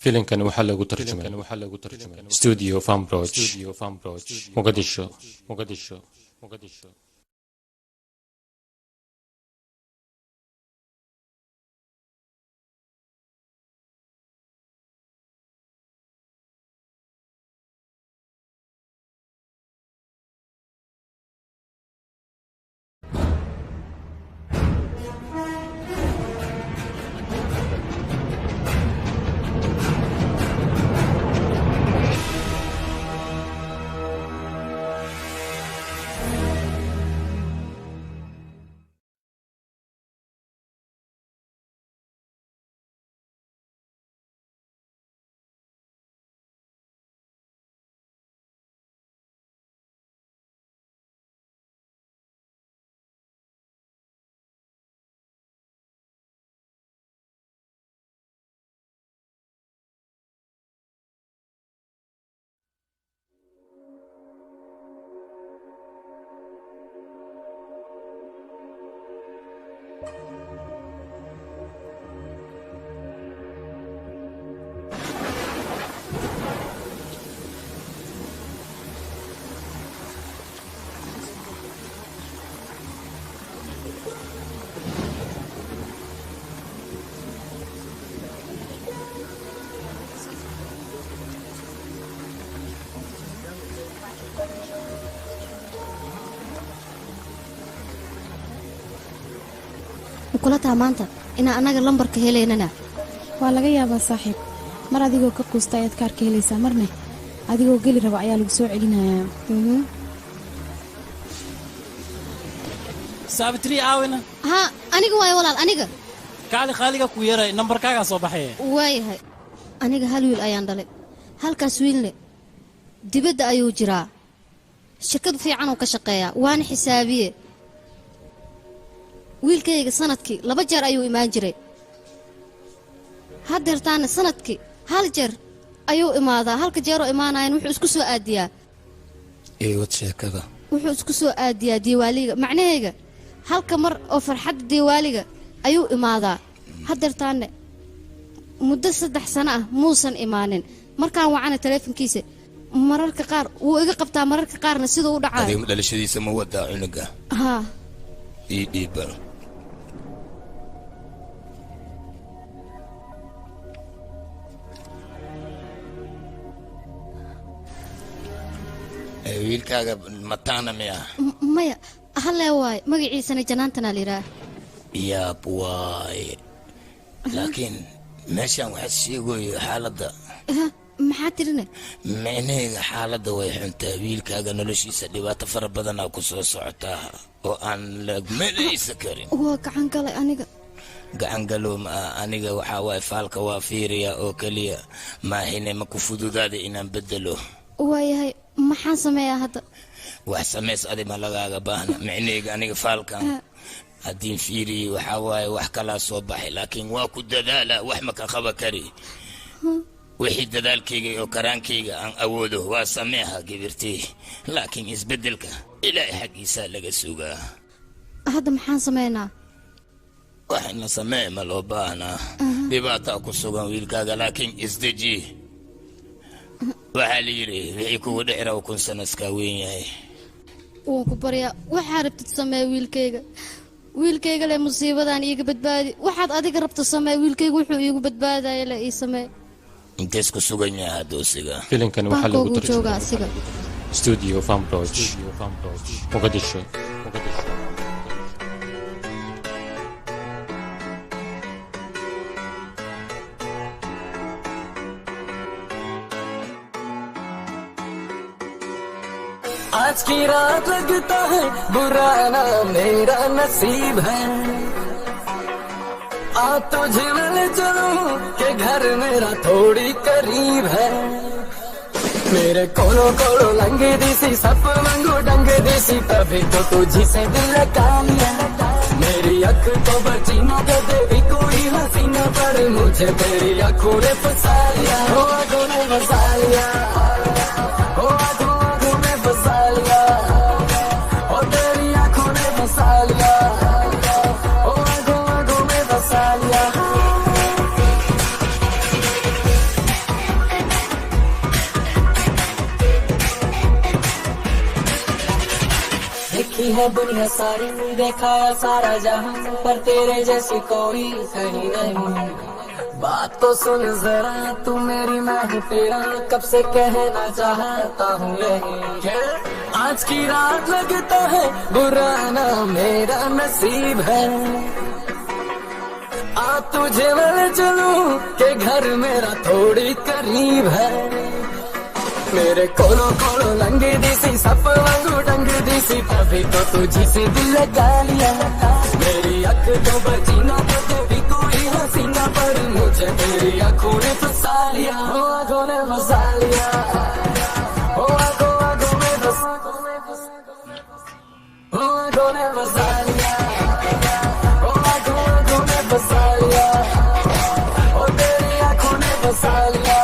filimkan waxaa lagu tarjumay studio Farmbroch Mogadisho. kula maanta ina anaga lambarka heleynana waa laga yaabaa saaxiib mar adigoo ka quusta ayaad kaarka helaysaa marna adigoo geli raba ayaa lagu soo celinayaa saabitri aawina ha aniga waay walaal aniga kaali qaaliga ku yaray nambarkaaga soo baxay waayahay aniga hal wiil ayaan dhalay halkaas wiilne dibadda ayuu jiraa shirkad fiican oo ka shaqeeya waana xisaabiye wiilkayga sanadkii 2 jeer ayuu imaan jiray hadeertaana sanadkii 1 jeer ayuu imaadaa halka jeer oo imaanayaan wuxuu isku soo aadiyaa wad sheekada wuxuu isku soo aadiyaa diiwaaliga macnaheega halka mar oo farxadda diiwaaliga ayuu imaadaa hadeertaana muddo 3 sano ah muusan imaanin markaan wacana teleefankiisa mararka qaar wuu iga qabtaa mararka qaarna sidoo u dhacay adiga dhalashadiisa ma wadaa cunuga ha dhiibar wiilkaaga mataana miya maya halle waay magaciisana janaantana liraa yaab waay laakiin meeshaan waxaad sheegayo xaaladda maxaa tirine micnahayga xaaladda way xuntaa wiilkaaga noloshiisa dhibaato fara badanaa ku soo socotaa oo aan la meelaysa karin waa gacan galay aniga gacan galoom aniga waxaa waay faalka waa fiiriya oo keliya maahine ma ku fududaada inaan bedelo waayahay maxaan sameeyaa hadda wax samays adima lagaaga baahna micnahayga aniga faalkan haddii fiiriye waxaa waaye wax kalaa soo baxay laakiin waa ku dadaala wax ma ka qaba kari wixii dadaalkayga oo karaankayga aan awoodo waa sameeha gibirtii laakiin isbedelka ilaahay xaggiisa laga sugaa hadda maxaan sameynaa waxna samee ma loo baahnaa dhibaataa ku sugan wiilkaaga laakiin isdeji waxaa la yidhi wixii kugu dhexira u 1 sano iskaa weyn yahay waan ku baryaa waxaa rabtid samee wiilkayga le musiibadan iiga badbaadi waxaad adiga rabto samee wiilkayga wuxuu iigu badbaadaya le ii samee intees ku sugan yahay doosiga filimkan waxaa lagu joogaa asiga studio Farmbroch Mogadisho आज की रात लगता है बुरा ना मेरा नसीब है आ तुझे मिल चलूं के घर मेरा थोड़ी करीब है मेरे कोलो कोलो लंगे देसी सब मंगो डंगे देसी तभी तो तुझी से दिल लगा लिया मेरी अख तो बचीनों के देवी कोई हसीना पर मुझे तेरी आंखों ने फंसा लिया हो आंखों ने फंसा लिया हो आंखों ने फंसा लिया हो तेरी आंखों ने फंसा लिया हो आंखों में फंसा लिया दुनिया सारी दिखाया सारा जहां पर तेरे जैसी कोई कहीं नहीं बात तो सुन जरा तू मेरी मैं हूँ तेरा कब से कहना चाहता हूँ यही आज की रात लगता है बुरा ना मेरा नसीब है आ तुझे मैं चलूं के घर मेरा थोड़ी करीब है मेरे कोलो कोलो लंगी दिसी सप वांगू डंग दिसी तभी तो तुझी से दिल लगा लिया मेरी अख तो बची ना तो भी कोई हसीना पर मुझे तेरी आंखों ने फंसा लिया हो आंखों ने फंसा लिया हो आंखों में फंसा हो आंखों ने फंसा लिया हो आंखों में फंसा लिया हो तेरी आंखों ने फंसा लिया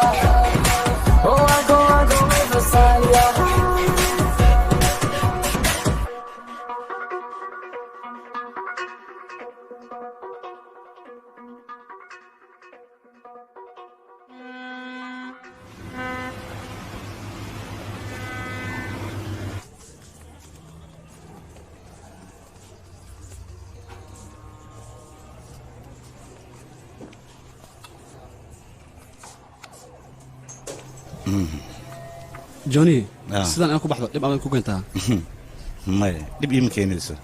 हो आंखों में फंसा लिया جوني sidaan aan ku baxdo dib aan ku keentaa maya dib iima keenayso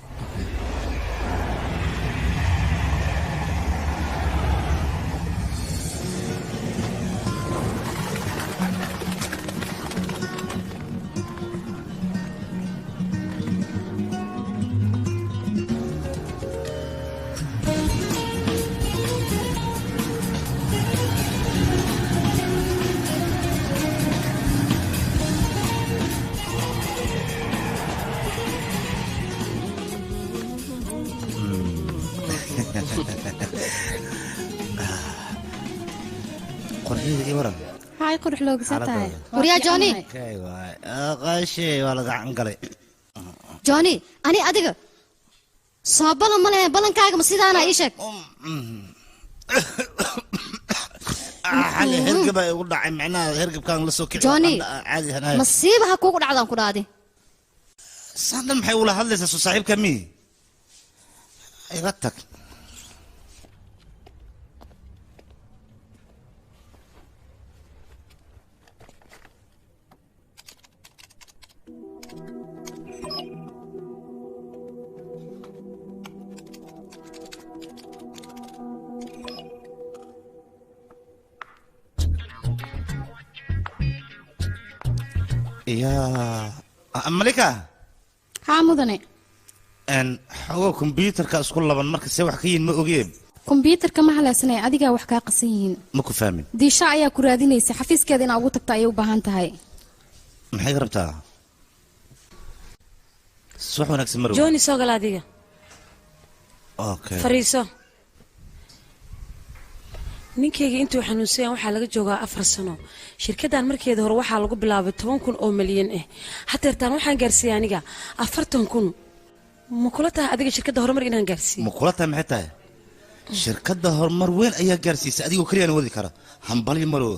هاي قرح لوق ستاي وريا جوني قاشي ولا قاعد قلي جوني أنا أديك صابلا مله بلن كاغ مسيدانا إيشك حالي هرقب يقول دعي معناه هرقب كان لسه كذا جوني عادي هنا مصيبها كوكو دعدان كودادي صادم محي ولا هذا صاحب كمي يغتك يا ملكة ها مدني ان حو كمبيوتر كاسكول لبن marka se wax ka yin ma ogeeb كمبيوتر كما حلاسنay adiga wax ka qasiin ma ku fahmin diisha ayaa ku raadinaysa xafiiskeeda in ugu tagto ay u baahan tahay maxay rabtaa suux wanaagsan maro جوني soo gal adiga okay fariiso ninkeyga intuu xanuunsan waxaa laga joogaa 4 sano shirkaddan markeeda hore waxaa lagu bilaabay 10,000 oo milyan ah hadeertaan waxaan gaarsiiyay aniga 40,000 ma kula tahay adiga shirkadda horumar inaan gaarsiiyo ma kula tahay maxay tahay shirkadda horumar weyn ayaa gaarsiisay adigoo kaliya aan wadi kara hambali maro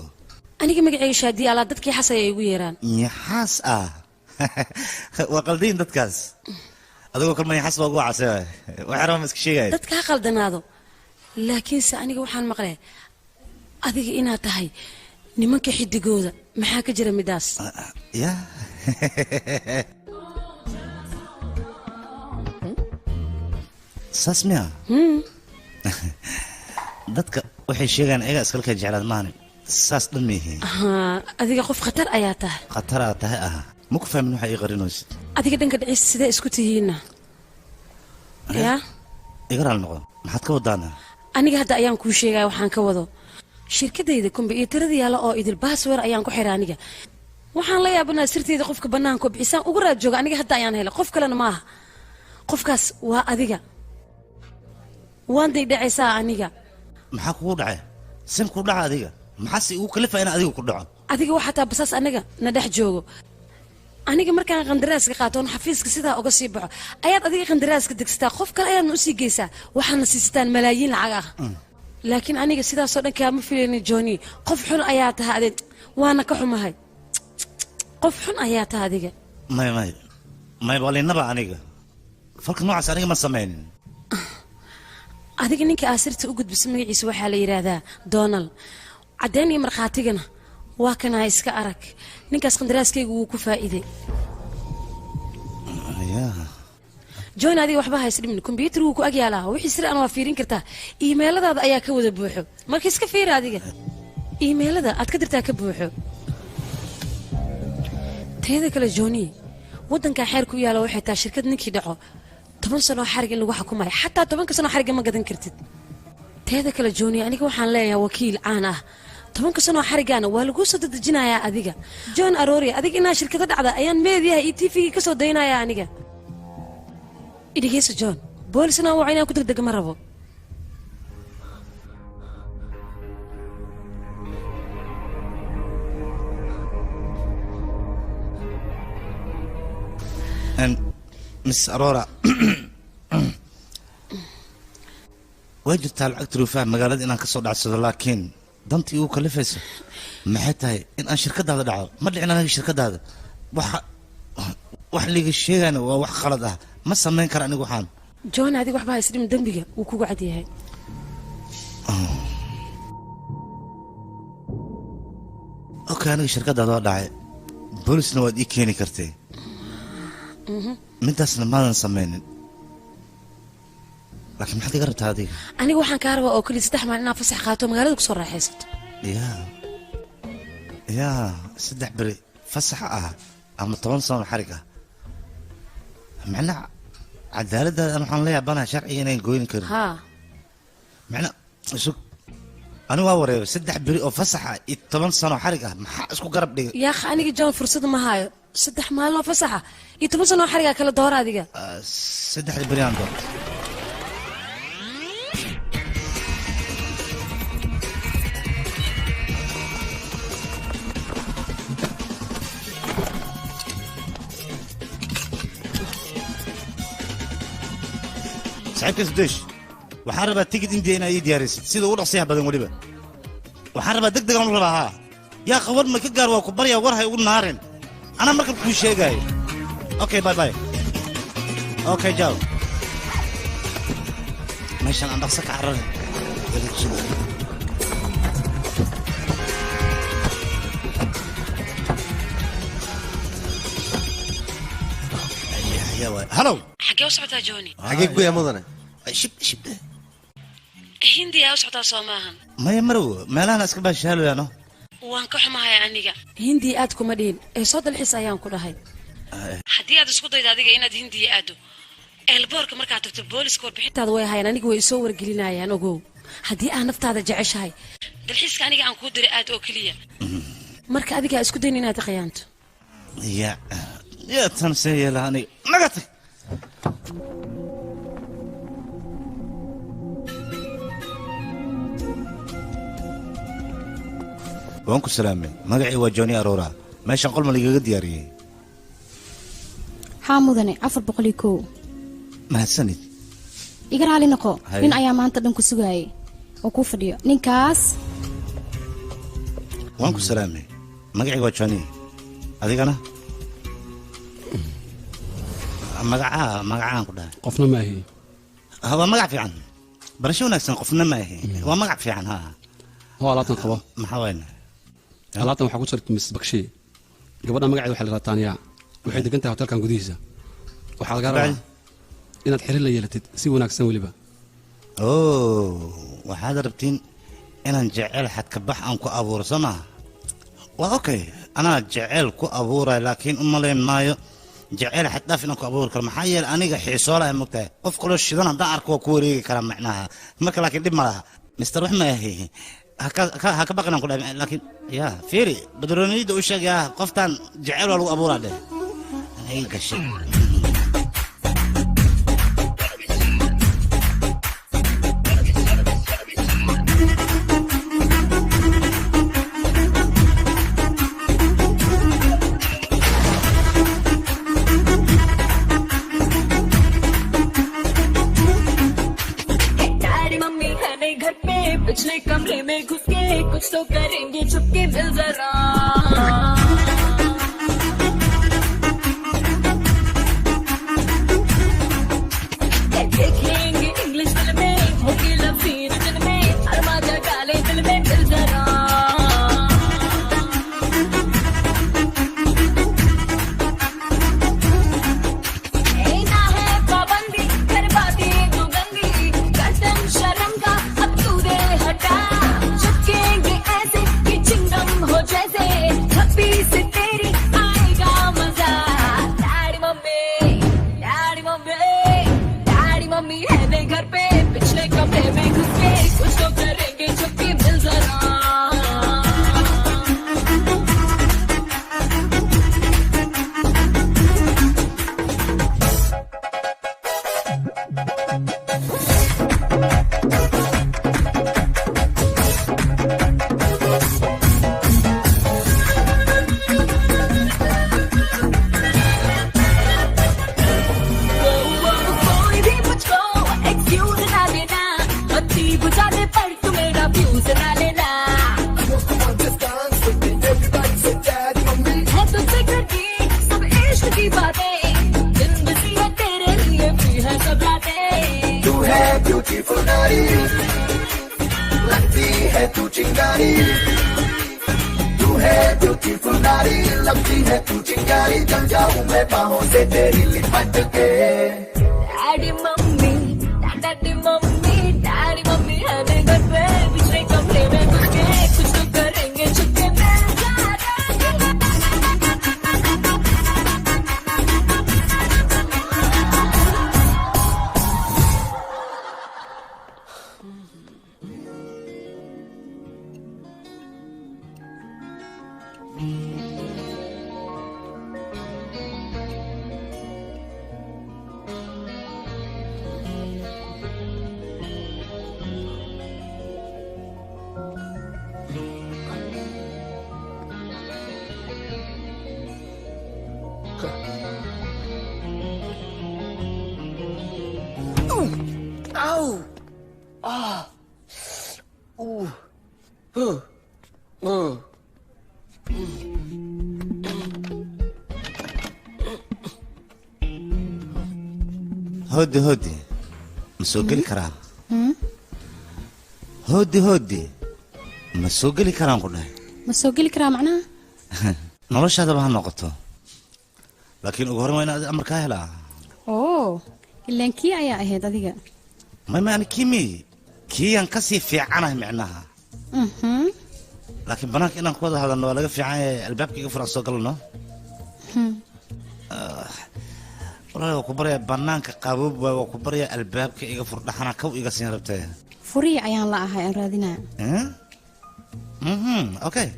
aniga magacayga shaadi ala dadkii xasay ay igu yeeraan yaxaas ah waa qaldiin dadkaas adigoo kalma yaxaas loogu wacasay waxa rabaa iska sheegay dadka qaldanaado laakiinse aniga waxaan maqlay adiga inaad tahay nimanka xidigooda maxaa ka jira midaas ya sasmiya dadka waxay sheegaan ayaga iskalka jeclaad maana saas dhameeyay adiga qof khatar ayaa tahay khatar aad tahay ma ku fahmin waxa ay qarinayso adiga dhanka dhicis sida isku tihiina ya igaraal noqon maxaad ka wadaana aniga hadda ayaan kuu sheegay waxaan ka wado shirkadayda kombiyuutarada yaala oo idil password ayaan ku xiray aniga waxaan la yaabanaa sirteeda qofka banaanka bixisaan ugu raad jooga aniga hadda ayaan helay qof kalena maaha qofkaas waa adiga waan dhacaysaa aniga maxaa kugu dhacay sin ku dhaca adiga maxaa si uu kalifa in adiga ku dhaco adiga waxa taa basaas aniga na dhex joogo aniga markaan qandaraaska qaatoon xafiiska sidaa uga sii baxo ayaad adiga qandaraaska degsataa qof kale ayaad u sii geysaa waxaana siistaan malaayiin lacag ah laakiin aniga sidaasoo dhan kaama filaynin Johnny qof xun ayaa tahay adiga waana ka xumahay qof xun ayaa tahay adiga may walinaba aniga falka noocaas aniga ma samaynin adiga ninka aasirta u gudbisa magaciisa waxaa la yidhaahdaa donald caddeyn iyo markhaatigana waa kanaa iska arag ninkaas qandaraaskayga wuu ku faa'iiday john adiga waxba haysdhimin kombyuutar wuu ku agyaalaa wixii sir aan waa fiirin kartaa iimeeladaada ayaa ka wada buuxo marka iska fiiri adiga iimeelada aad ka dirtaa ka buuxo teeda kale johnny waddankaa xeer ku yaala waxay tahay shirkad ninkii dhaco 10 sano xarig in lagu xukumayo xataa 10 sano xarig ma gadan kartid teeda kale johnny aniga waxaan leeyahay wakiil caan ah 10 sano xarigaana waa lagu soo dadajinayaa adiga john arori adiga inaa shirkada dhacda ayaan meediyaha iyo tv-ga ka soo daynayaa aniga idhigeyso john boolisna waa inaan ku degdega ma rabo miss aurora way jirtaa lacagta ruufaa magaalada inaan ka soo dhacsado laakiin dantii uu kalifayso maxay tahay in aan shirkadaada dhaco ma dhicin anaga shirkadaada wax liiga sheegayna waa wax khalad ah ma samayn kara anigu waxaan john adiga waxba haysdhimin dembiga wuu kugu cad yahay okay aniga shirkadaada waa dhacay boolisna waad ii keeni kartay midaasna maadan samaynin laakiin maxaad iga rabtaa adiga aniga waxaan kaa rabaa oo keliya 3 maalin inaad fasax qaato magaalada kusoo raaxaysato yaa 3 beri fasaxa ah ama 10 sano xarig ah macnaa cadaaladda waxaan leeyahay bana sharciga inaan goyn karin macnaa isug anigu waa wareeyo 3 beri oo fasaxa iyo 10 sano xarig ah maxaa isku garab dhigay yaa aniga john fursad ma hayo 3 maalin oo fasaxa iyo 10 sano xariga kala door adiga 3 beri aan door saxibka sudeesh waxaan rabaa tigid indiya inaa ii diyaarisid sida ugu dhaqsiyaha badan weliba waxaan rabaa deg degaan u rabaa haa yaa qabar ma ka gaar waa ku baryaa war hay ugu naareen anaa markab kuu sheegaayo okay bye okay jaw meeshan aan dhaqso ka carrarin halow xagee u socotaa johnny xagee ku yaa mudane shibde hindiya u socotaa soo maahan maya marow meelahan iska baashaalooyaano waan ka xumahay aniga hindiya aad kuma dhihin ee soo dalxiis ayaan ku dhahay haddii aad isku dayda adiga inaad hindiya aado eelboorka markaad tagto booliska warbixintaada way hayaan aniga way soo wargelinayaan ogow haddii aad naftaada jeceshahay dalxiiska aniga aan kuu diray aad oo keliya marka adiga isku dayn inaad khiyaanto yaa tan see yeelaa aniga naga tag waan ku salaamay magacii waa johnny arora meeshan qolma lagaga diyaariyey haa mudane 401 mahadsanid iga raali noqo nin ayaa maanta dhan ku sugaayay oo ku fadhiyo ninkaas waan ku salaamay magacii waa johnny adigana magacaan ku dhahay qofna ma ahi waa magac fiican barasho wanaagsan qofna ma ahi waa magac fiican haa هو alaabtan qabo maxaa wayna alaabtan waxa ku jirta Miss Bakshi gabadha magaceeda waxa la yiraahdaa Tanya waxay degan tahay hotelkan gudihiisa waxa laga rabaa inaad xiriir la yeelatid si wanaagsan waliba waxaad rabtiin inaan jecel xad ka bax aan ku abuuro sama waa okay anaa jecel ku abuuray laakiin uma leen maayo jecel xad dhaaf inaan ku abuur karo maxaa yeelay aniga xiisoolahay mugtahay qof kale shidan haddaan arko waa ku wareegi karaa macnaha marka laakiin dhib ma laha mister wax ma ahi haka baqinaan ku dhahay laakiin yaa fiiri badrooniyada u sheeg yaa qoftaan jecel waa lagu abuuraa dheh ay gashay पिछले कमरे में घुस के कुछ तो करेंगे चुपके मिल जरा सुनारी लगती है तू चिंगारी तू है ब्यूटीफुल नारी लगती है तू चिंगारी जल जाऊं मैं बाहों से तेरी लिपट के डैडी मम्मी आने घर पे पिछले कमरे में घुस के कुछ तो करेंगे छुपके هودي مسوق لي كرام هودي مسوق لي كرام قلنا مسوق لي كرام معناها نولش هذا بها نقطة لكن أقول وين أمر كاهلا أوه إلا كي يا أهيد هذيك ما يعني كيمي كي ينكسي في عنه معناها لكن بناك إن نقول هذا إنه لقى في عين الباب كي يفرق سوق لنا والله وكبرية بنانك قابوب وكبرية الباب كي يفرق نحنا كو يقسين ربته فري عيان لا هاي أرادنا أوكي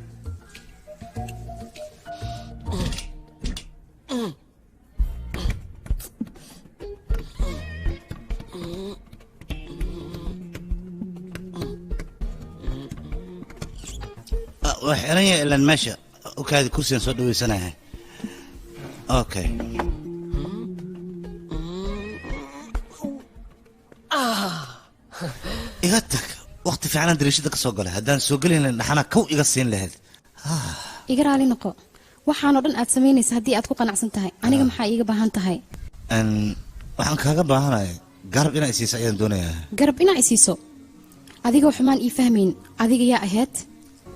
وحرية إلا المشى وكاد كرسي نصد ويسناها أوكي إيغتك وقت فعلا دريشتك سوقلها هدان سوقلي نحنا كو إيغسين لهذا إيغرا لي نقو waxaan oo dhan aad sameynaysa haddii aad ku qanacsan tahay aniga maxaa iiga baahan tahay waxaan kaaga baahanahay garab inaa isiiso ayaan doonayaa garab inaa isiiso adiga xumaan ii fahmayn adiga yaa ahayd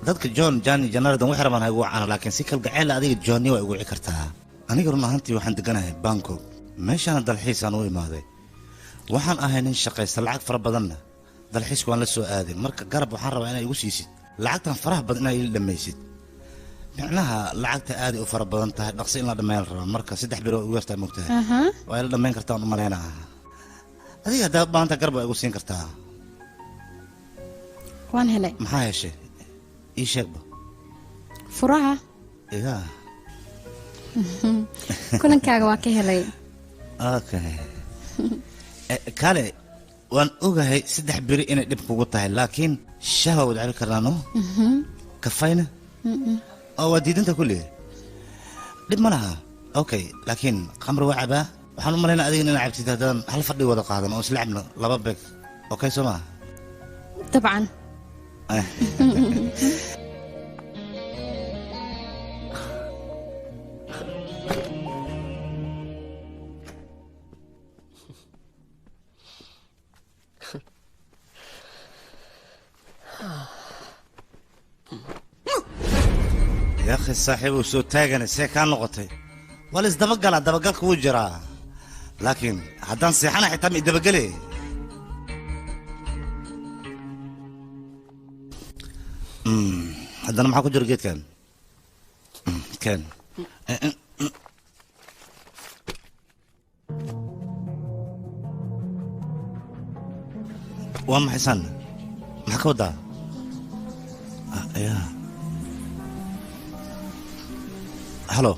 dadka john jani janaradan waxay rabaan hay wacana laakiin si kalgacayl adiga johnny waa igu wici kartaa aniga run ahaantii waxaan deganahay bangkok meeshaan dalxiisaan u imaaday waxaan ahay nin shaqaysta lacag fara badanna dalxiiska waan la soo aaday marka garab waxaan rabaa inaa igu siisid lacagtan faraha badan inaa ii dhamaysid معناها لعقت عادي وفر بدن تاع دقسين لا دمين راه marka 3 bir oo weerta moogtahay waa la dhameyn kartaa u maleynaa adiga hada baanta garba igu siin kartaa waan helay maxaa heshay ii sheegba furaha iga kulankaaga waa ka helay okay kale waan ogahay 3 bir inay dib kugu tahay laakiin shahaw wada karnaano kafayna وديد انت كله لب مالها اوكي لكن خمر وعبه waxaan u maleynaa adiga inaan cabtid hadaan hal fadhi wada qaadan oo isla cabno laba beeg okay soma طبعا يا أخي الصاحب وسو تاجن السكان نقطي ولس دبقل دبقل كوجرا لكن هدان صيحنا حتى دبقلي هدان معاكو جرجيت كان وام حسن معاكو دا يا هلو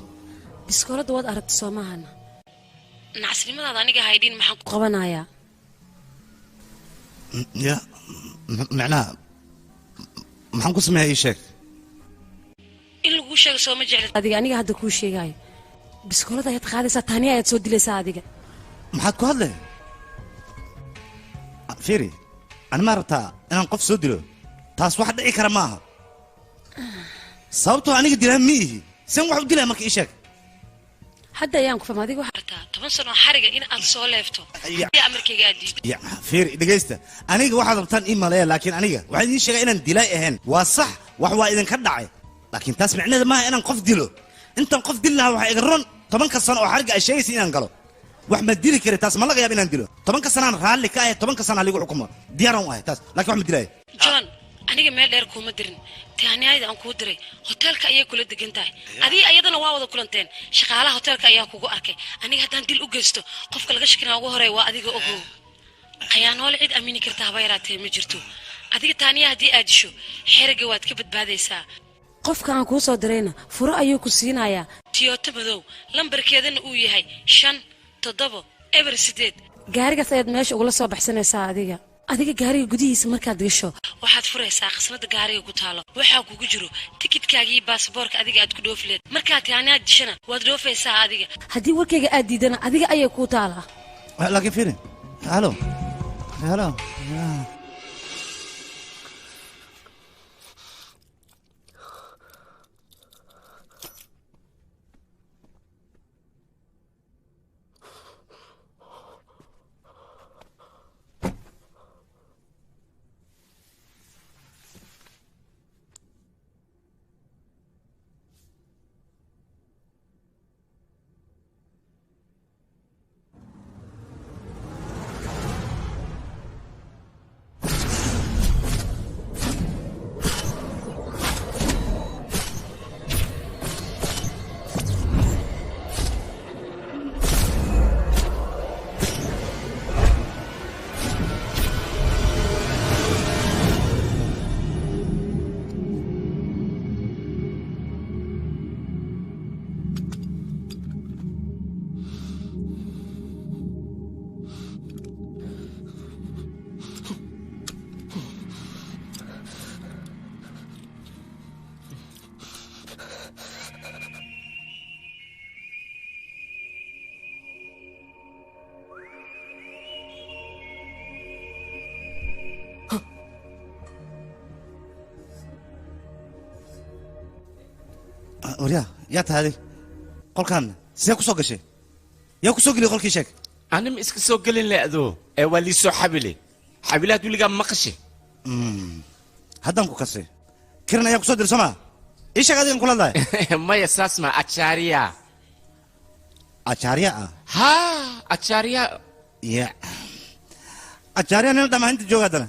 biskoolada waad aragtay soo maahana nacasnimadaada aniga haydhin maxaan ku qabanayaa ya macnaha maxaan ku sameeyaa ii sheeg in laguu sheego soo ma jeclid adiga aniga hadda kuu sheegaayo biskoolada ayaad qaadaysaa taaniya ayaad soo dilaysaa adiga maxaad ku hadlay fiiri ani ma rabtaa inaan qof soo dilo taas wax dhici kara maaha sababtoo aniga dilaan ma ihi sen wax u dilaa marka ii sheeg hadda ayaan ku fahmay adiga waxaad rabtaa 10 sano xariga in aad soo leefto amarkayga aad diido ya fiir dhageysta aniga waxaad rabtaan ii maleeya laakiin aniga waxaan idiin sheegay inaan dilay ahayn waa sax wax waa idinka dhacay laakiin taas macnaheedu maaha inaan qof dilo intaan qof dil lahaa waxaa iga ron 10 sano oo xariga ay sheegaysa inaan galo wax ma dili kari taas ma laga yaab inaan dilo 10 sanaan raalli ka ahay 10 sana ligu xukumo diyaaran wahay taas laakiin wax ma dilay John aniga meel dheer kuma dirin taaniyada aan ku diray hotelka ayay kula degan tahay adiga ayadana waa wada kulanteen shaqaalaha hotelka ayaa kugu arkay aniga hadaan dil u geysto qofka laga shakina ugu horeey waa adiga ogow khiyaanoole cid aamini karta haba yaraatee ma jirto adiga taaniya hadii aad disho xiriga waad ka badbaadaysaa qofka aan ku soo dirayna furo ayuu ku siinayaa Toyota madow lambarkeedana uu yahay 57 gaarigaas ayaad meesha uga soo baxsanaysaa adiga gaariga gudihiisa markaad gasho waxaad furaysaa qasnada gaariga ku taalo waxa kugu jiro tikidkaagii baasaboorka adiga aad ku dhoofleed markaad taaniya dishana waad dhoofaysaa adiga hadii warkayga aad diidana adiga ayay ku taalaa laakiin fiirin halo وريا يا تهادي قل كان سيكو سوق شيء ياكو سوق لي قل كي شيك أنا مسك سوق لي لا ذو ولي سو حبلي حبلات ولي قام مقشي هدمكو كسي كرنا ياكو سوق سما ايش قاعدين نقول هذا ما يساس ما اتشاريا ها اتشاريا يا اتشاريا نلدا ما انت جوغا دنا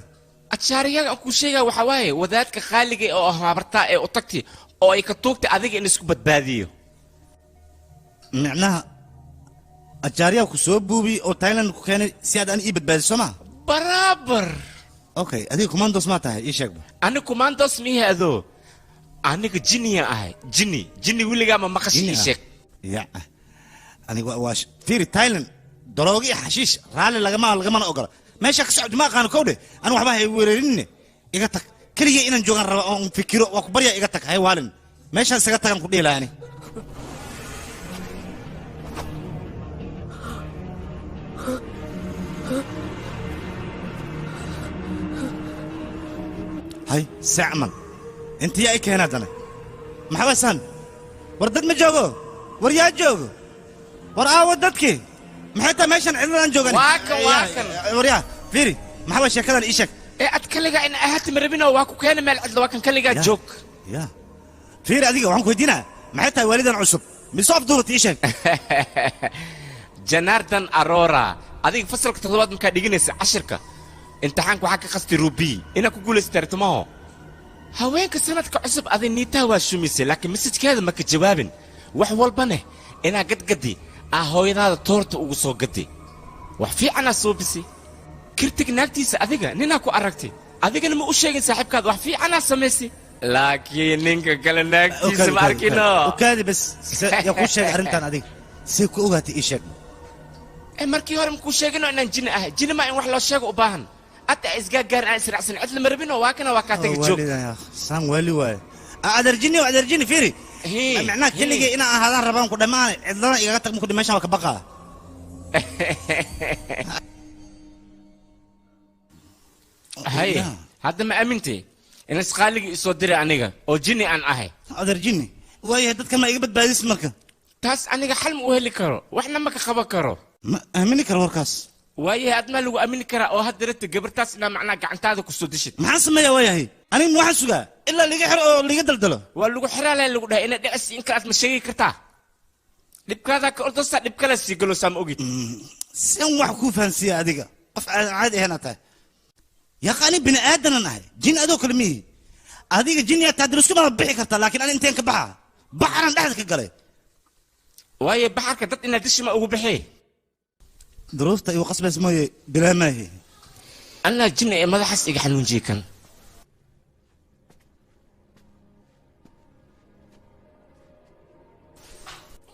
اتشاريا اكو شيء waxa waaye wadaadka khaaliga oo habarta ee u tagtay oo ay ka toogtay adiga in isku badbaadiyo macnaha ajaariya ku soo buubi oo Thailand ku keenay si aad aan ii badbaadiso ma barabar okay adiga commandos ma tahay ii sheeg ana commandos miyaado aniga jinniya ahay jinni wiliga ma maqashi ii sheeg ya aniga waa fiiri Thailand daroogi xashiish raali lagama ogola meesha ka socdo ma qaan kowde aan waxba hay weerarin iga tag kaliya inaan joogan rabo oo fikiro waa ku barya iga tag hay waalin meesha isaga tagan ku dhiilaani hay sacman intii ay keenadana maxaa san war dad ma joogo war yaa joogo war aawo dadkii maxay taa meeshan cidlaan joogan waakan war yaa fiiri maxaa sheekadan ii sheeg ad kaliga in ahaat marabino waa ku keenay meel cid waa kan kaliga joog ya fiiri adiga waxaan ku weydiinaa maxay tahay walidan cusub misoof duubta ii sheeg janardan arora adiga fasalka toddobaad markaa dhiganaysa cashirka imtixaanka waxaa ka qasti rubi inaa ku guulaystartamaho haweenka sanadka cusub aday niitaa waa shumisay laakiin masajkeeda maka jawaabin wax walbane inaa gadgadi hooyadaada toorta ugu soo gadi wax fiicanaa soo bisi kirtig naagtiisa adiga ninaa ku aragtay adigana ma u sheegin saaxiibkaada wax fiicanaa samaysay laakiin ninka kale naagtiisa ma arkino okaadi bas yaa ku sheegay arrintan adiga say ku ogaatay ii sheeg markii hore makuu sheegino inaan jinni ahay jinni maa in wax loo sheego u baahan hadda isgaargaarin aan israacsan cid lama rabino waa kana waa kaa taga joog saan wali waaye adarjini fiiri macnaha keligay inaan ahaadaan rabaan ku dhammaan cidlana igaga tag marku meeshaan waa ka baqaa hay hadda ma aamintay in isqaaligii isoo diray aniga oo jinni aan ahay adarjini waayahay dadkan ma iga badbaadis marka taas aniga xal ma u heli karo waxna ma ka qaban karo ma aamini karo warkaas waaye aad ma lagu aamini karaa oo hadda rata gabartaas inaa macnaa gacantaada ku soo dishid maxaan sameeyaa waayahay aniga ma waxaan sugaa ilaa liga xiro oo liga daldalo waa lagu xiraalaa lagu dhahay inaad dhicis in kalaad ma sheegi kartaa dhibkaada ka ordoosaa dhib kale sii galoosaa ma ogid sian wax kuu fahansiiya adiga qof caadi ahayn aad tahay yaqaani bini aadanan ahay jin adoo kale mihi adiga jin yaa taadiriska ma bixi kartaa laakiin ani inteen ka baxa baxaran dhexda ka galay waaye baxarka dad inaad dishi ma ugu bixi duruufta igu qasbays mooye bilaa maahi anaa jinna ee madaxaas iga xanuunjiye kan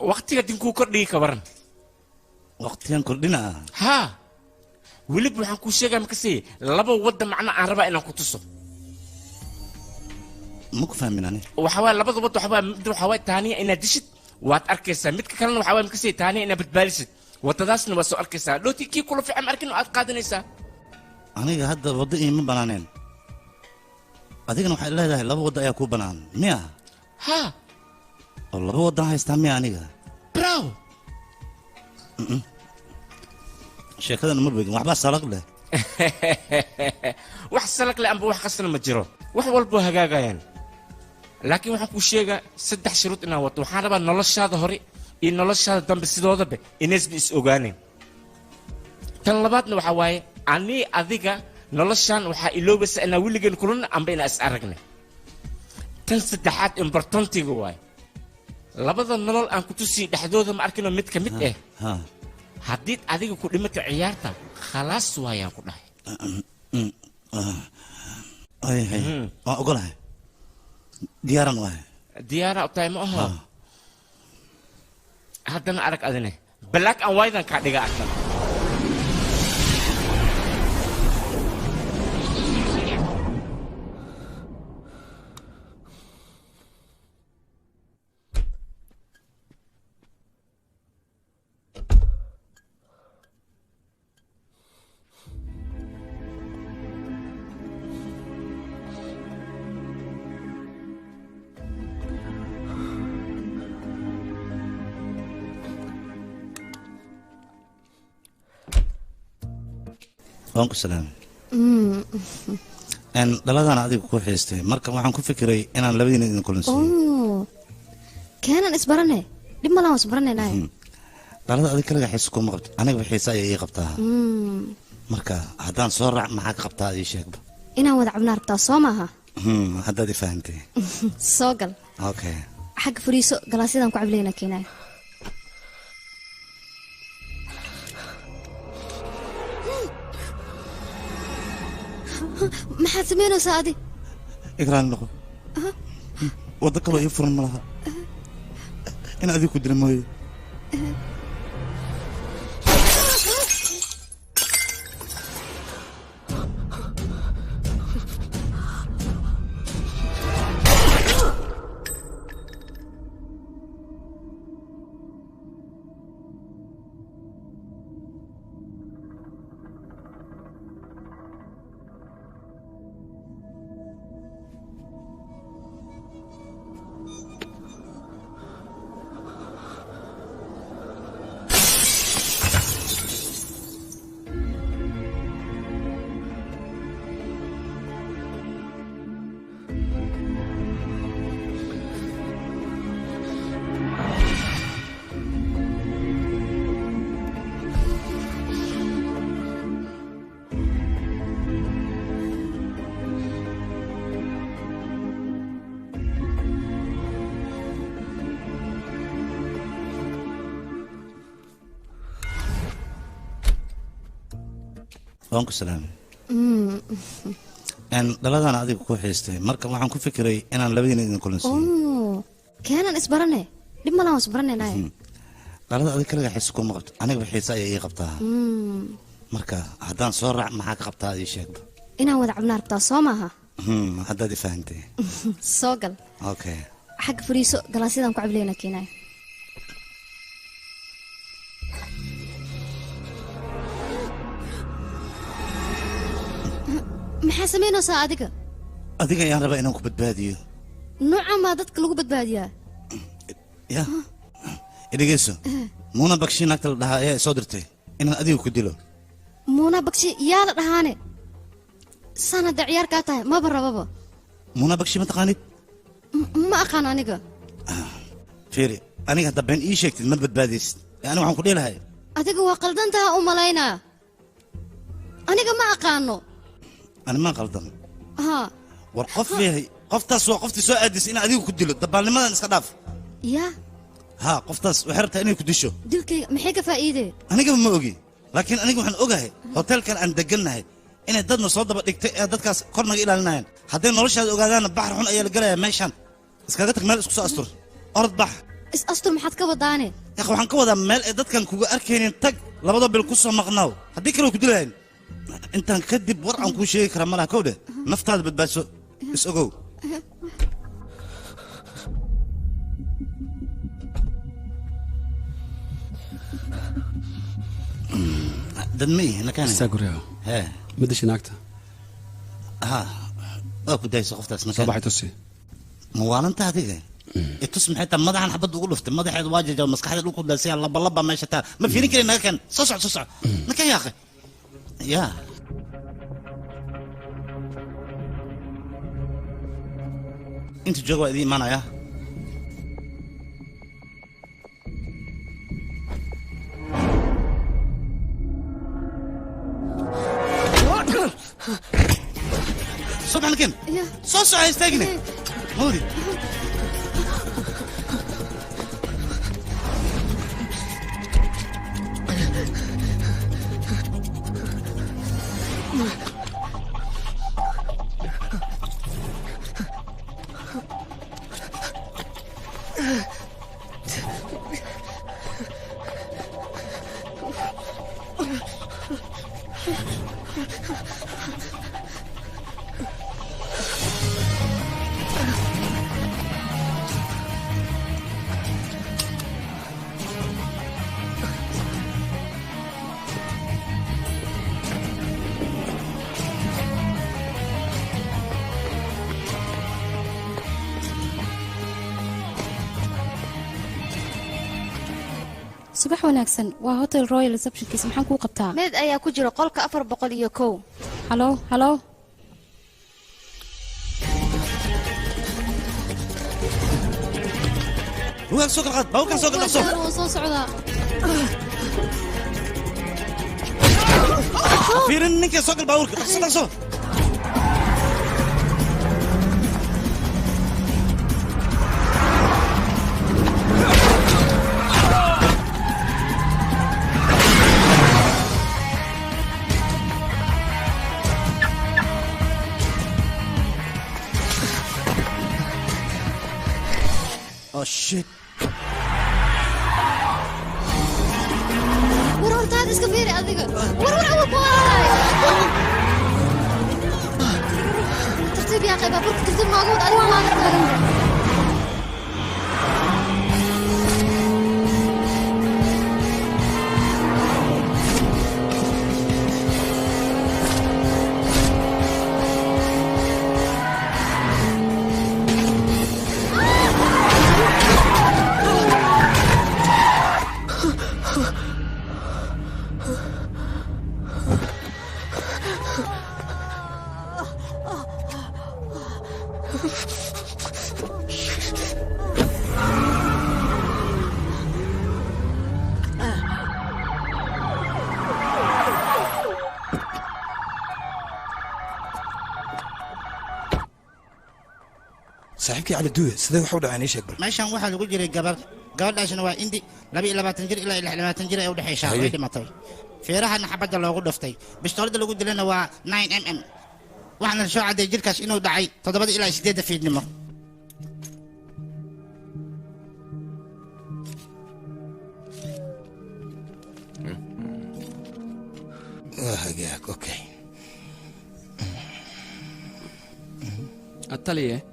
waqtiga dinkuu kordhigi ka waran waqtigan kordhina haa weliba waxaan kuu sheegaa makasii laba wadda macna aan rabaa inaan ku tuso ma ku fahmin ani waxawaa labada wadda waxawaa taaniya inaad dishid waad arkaysaa midka kalena waxawaa makasii taaniya inaad badbaadisid waddadaasna waa soo arkaysaa dhooti kii kula fiican arkin oo aad qaadanaysaa aniga hadda wadda iima banaaneen adigana waxay leedahay laba wadda ayaa kuu banaan miya haa oo laba waddan haystaa miya aniga brow sheekadana ma begin waxbaa salag leh wax salag leh amba wax qasna ma jiro wax walboo hagaagayaan laakiin waxaan kuu sheegaa 3 shuruud inaan wato waxaan rabaa noloshaada hore iyo noloshaada dambe sidoodaba inaysba is ogaaneen tan labaadna waxaa waaye anii adiga noloshaan waxaa iloobaysa inaa weligan kulana amba inaa is aragne tan saddexaad imbartontiga waaye labada nolol aan ku tusii dhexdooda ma arkinoo mid ka mid ah haddiid adiga ku dhimata ciyaarta khalaas waayaan ku dhahay waan ogolahay diyaaran waay diyaara u tahay ma aho haddana arag adine black and whitean kaa dhiga arkan waan ku salaamay dhaladaan adiga ku xiistay marka waxaan ku fikiray inaan labadiina idin kulansiiyo keenan isbarane dhib malaan isbaranaynaay dhalada adiga kaliga xiisa kuma qabto anigaba xiisa ayay ii qabtaa marka haddaan soo raac maxaa ka qabtaa ii sheegba inaan wada cabnaa rabtaa soo maaha haddaad i fahantay soo gal okay xagga fariiso galaasyadan ku cablayna keenaay maxaad samaynaysaa adi igraan noqo waddo kaloo ii furan ma laha in adiga ku dila mooye waan ku salaamay dhaladaan adiga ku xiistay marka waxaan ku fikiray inaan labadiina idin kulansiiyo keenan isbarane dhib malaan isbaranaynaay dhalada adiga kaliga xiisa kuma qabto anigaba xiisa ayay ii qabtaa marka haddaan soo raac maxaa ka qabtaa ii sheegba inaan wada cabnaa rabtaa soo maaha haddaad i fahantay soo gal okay xagga fariiso galaasyadan ku cablayna keenaay maxaa samaynaysaa adiga adiga ayaan rabaa inaan ku badbaadiyo noocan maa dadka lagu badbaadiyaa ya idhegeyso muuna bakshi naagta la dhahaa ayaa soo dirtay inaan adiga ku dilo muuna bakshi yaa la dhahaane sanada ciyaar kaa tahay maba rababa muuna bakshi ma taqaanid ma aqaan aniga fiiri aniga hadda been ii sheegtid ma badbaadaysid aniga waxaan ku dheelahay adiga waa qaldantaha u malaynaa aniga ma aqaano ani ma qaldan haa war qof yahay qoftaas waa qoftii soo aadisay in adigu ku dilo dabaalnimadan iska dhaaf yaa ها قفتاس وحرت أنا كدشو دلكي محيك فائدة أنا قبل ما أجي لكن أنا قبل أجي هوتيل كان عند دقلنا هاي إن ضدنا صوت ضد كاس قرنا إلى الناين حدين نرش هذا وقعدنا بحر هون أيام الجلاء ماشان إسكادتك مال إسكوس أستر أرض بحر أستر محد كبر داني يا أخو حنكبر مال ضد كان كوجا أركين تج لبضة بالقصة مغناو هديك لو كدلين أنت نكذب ورع كل شيء كرم لها كودة نفترض بتبسو إسقو دمي هنا كان استاغريا ها مدش ناقته ها اكو دايس خفتاس مكان صباح تسي موال انت هذيك تسمع حتى مدحن حبد اقول لفت مدح واجد مسكحه لو كل سي الله بالله ما شتا ما فيني كلنا كان صصع مكان يا اخي يا انت جوا ذي معنا يا صبح لكن صوص عايز تجني مودي صباح وناكسن وهوتيل رويال ريسبشن كيس محن كو قبتها ميد ayaa ku jira qolka 401 هلو هلو هو سوق الغد هو كان سوق السوق هو soo socda فيرن نك سوق الباور صدق Oh shit. ورا تعال اسك فيري adiga ورا باي ترتيب يا اخي بابك ترتيب موجود انا ما اقدر صاحبك على الدوية سيدي وحول عيني شكبر ماشان واحد يقول جري قبل عشان هو عندي لبي 20 جري الى 20 جري او دحي شهر ويدي مطي في راح انا حبد لو دفتي بشترد لو قلت لنا هو 9 ام waxaan soo caday jirkaas inuu dhacay 7 ilaa 8 fiidnimo هاجاك اوكي التالية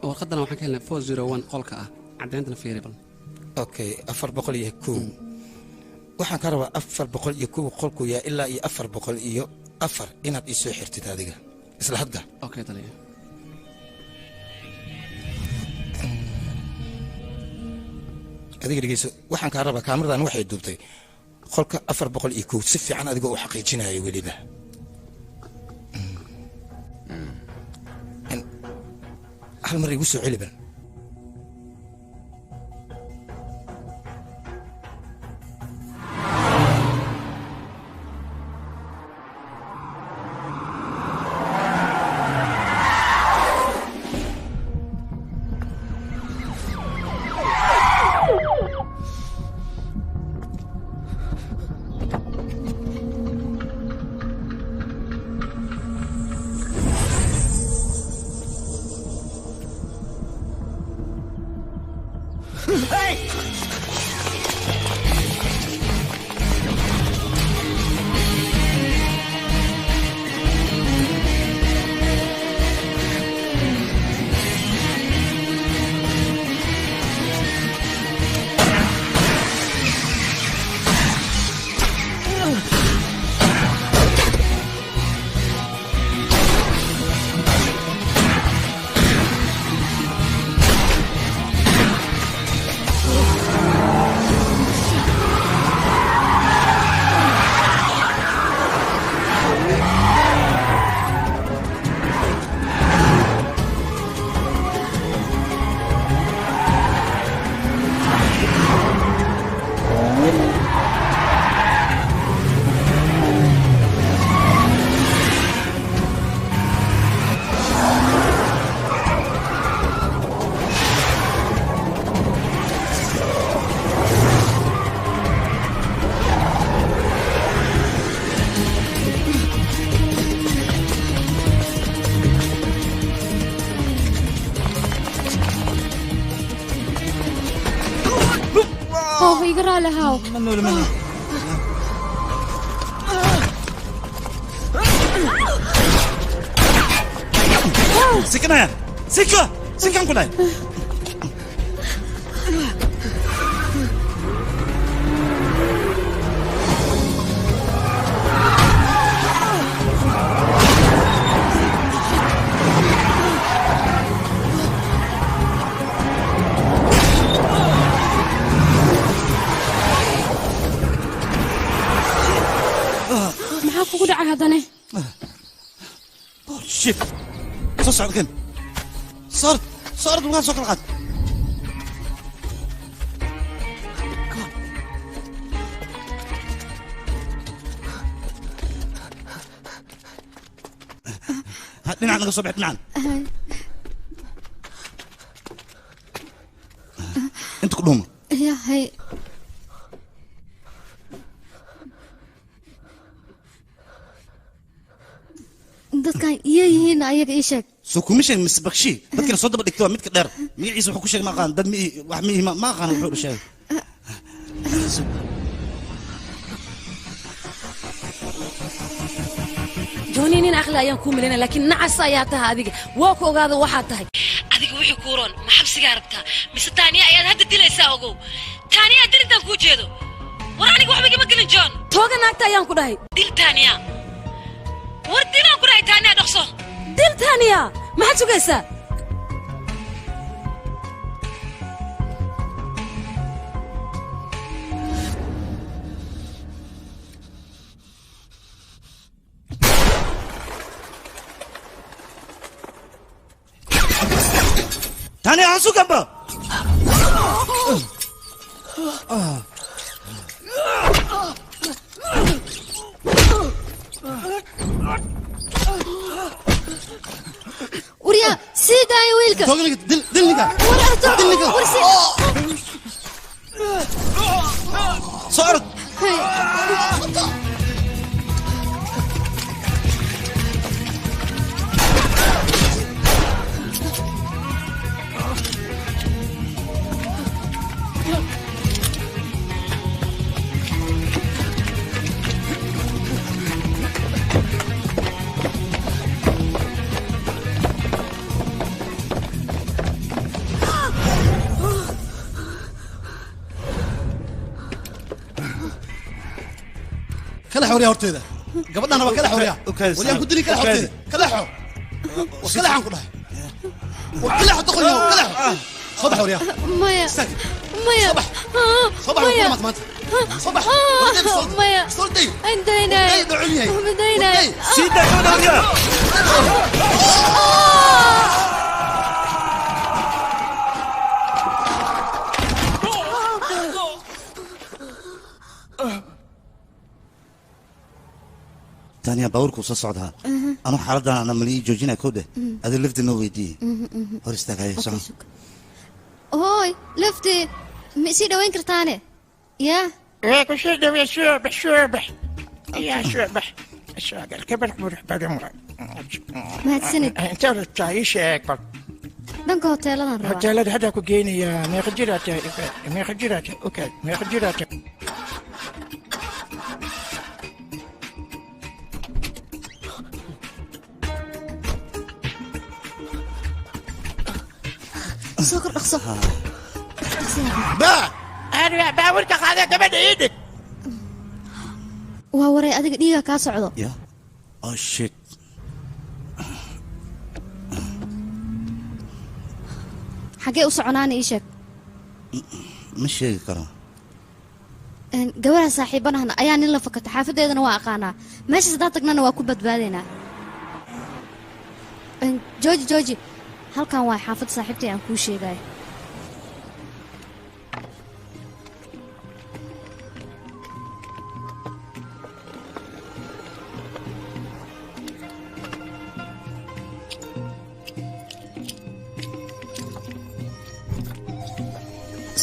ورقدنا waxaan ka helnay 401 qolka ah cadeentana fiiribal اوكي 401 waxaan ka rabaa 401 qolku yaa ilaa iyo 404 inaad ii soo xirtid adiga isla hadda اوكي تالية adiga dhegeyso waxaan kaa rabaa kaamiradan waxay duubtay qolka 401 si fiican adigoo u xaqiijinayo weliba hal mar igu soo celiban يقرا لها سكنة سكن كلها maxaa kugu dhacay haddana shit soo socdkan صارت وقال سوق الغد هاتنا عندنا صبحت معنا انت كلهم يا هي dadkan iyayihiin ayaga ii sheeg soo kumishan misbakshi dadkana soo daba dhigtay mid ka dheer magaciisa wuxuu ku sheegay ma qaan dad wax ma qaan wuxuu sheegay jooni nin aqli ayaan ku milanaa laakiin nacas ayaa tahay adiga waa ku ogaada waxaad tahay adiga wixii ku roon ma xabsiga aragtaa mise taaniya ayaad hadda dilaysaa ogow taaniya dilintaan kuu jeedo war aniga waxba igama gelin joon tooga naagta ayaan ku dhahay dil taaniya war dilaan ku dhahay taaniya dhaqso dil taaniya maxaad sugaysaa تاني عصو جنبه وريا سيدا يا ويلك دلني ورسي صارت كلا حوريا هورتيدا قبضنا ما كلا حوريا وليان كدني كلا هورتيدا كلا حو وكلا حن كلها وكلا حط قلنا كلا صبح حوريا مايا مايا صباح مايا مات صباح مايا صلتي انتينا بدينا سيدنا حنا تانية باوركو صعدها أنا حالدا أنا ملي جوجينا كوده هذا اللفت إنه ويدي هرستك هاي صح هوي لفتي ميسي دوين كرتاني يا هيك وش دوي شوبح يا شوبح الشاقل كبر بروح بعد عمره ما تسند انت ولا تعيش اكبر دنك هوتيل انا راه هوتيل هذا كوجيني يا ما خجرات ما خجرات اوكي ما خجرات سكر اخصر با انا باورك هذا كمان ايدك waa waray adiga dhiiga kaa socdo ya oh shit xagee u soconaana ii sheeg ma sheegi karo gabadha saaxiibanahna ayaa nin la fakata xaafadeedana waa aqaanaa meeshaas haddaan tagnana waa ku badbaadaynaa jooji halkan waa xaafadda saaxiibtay aan kuu sheegaayo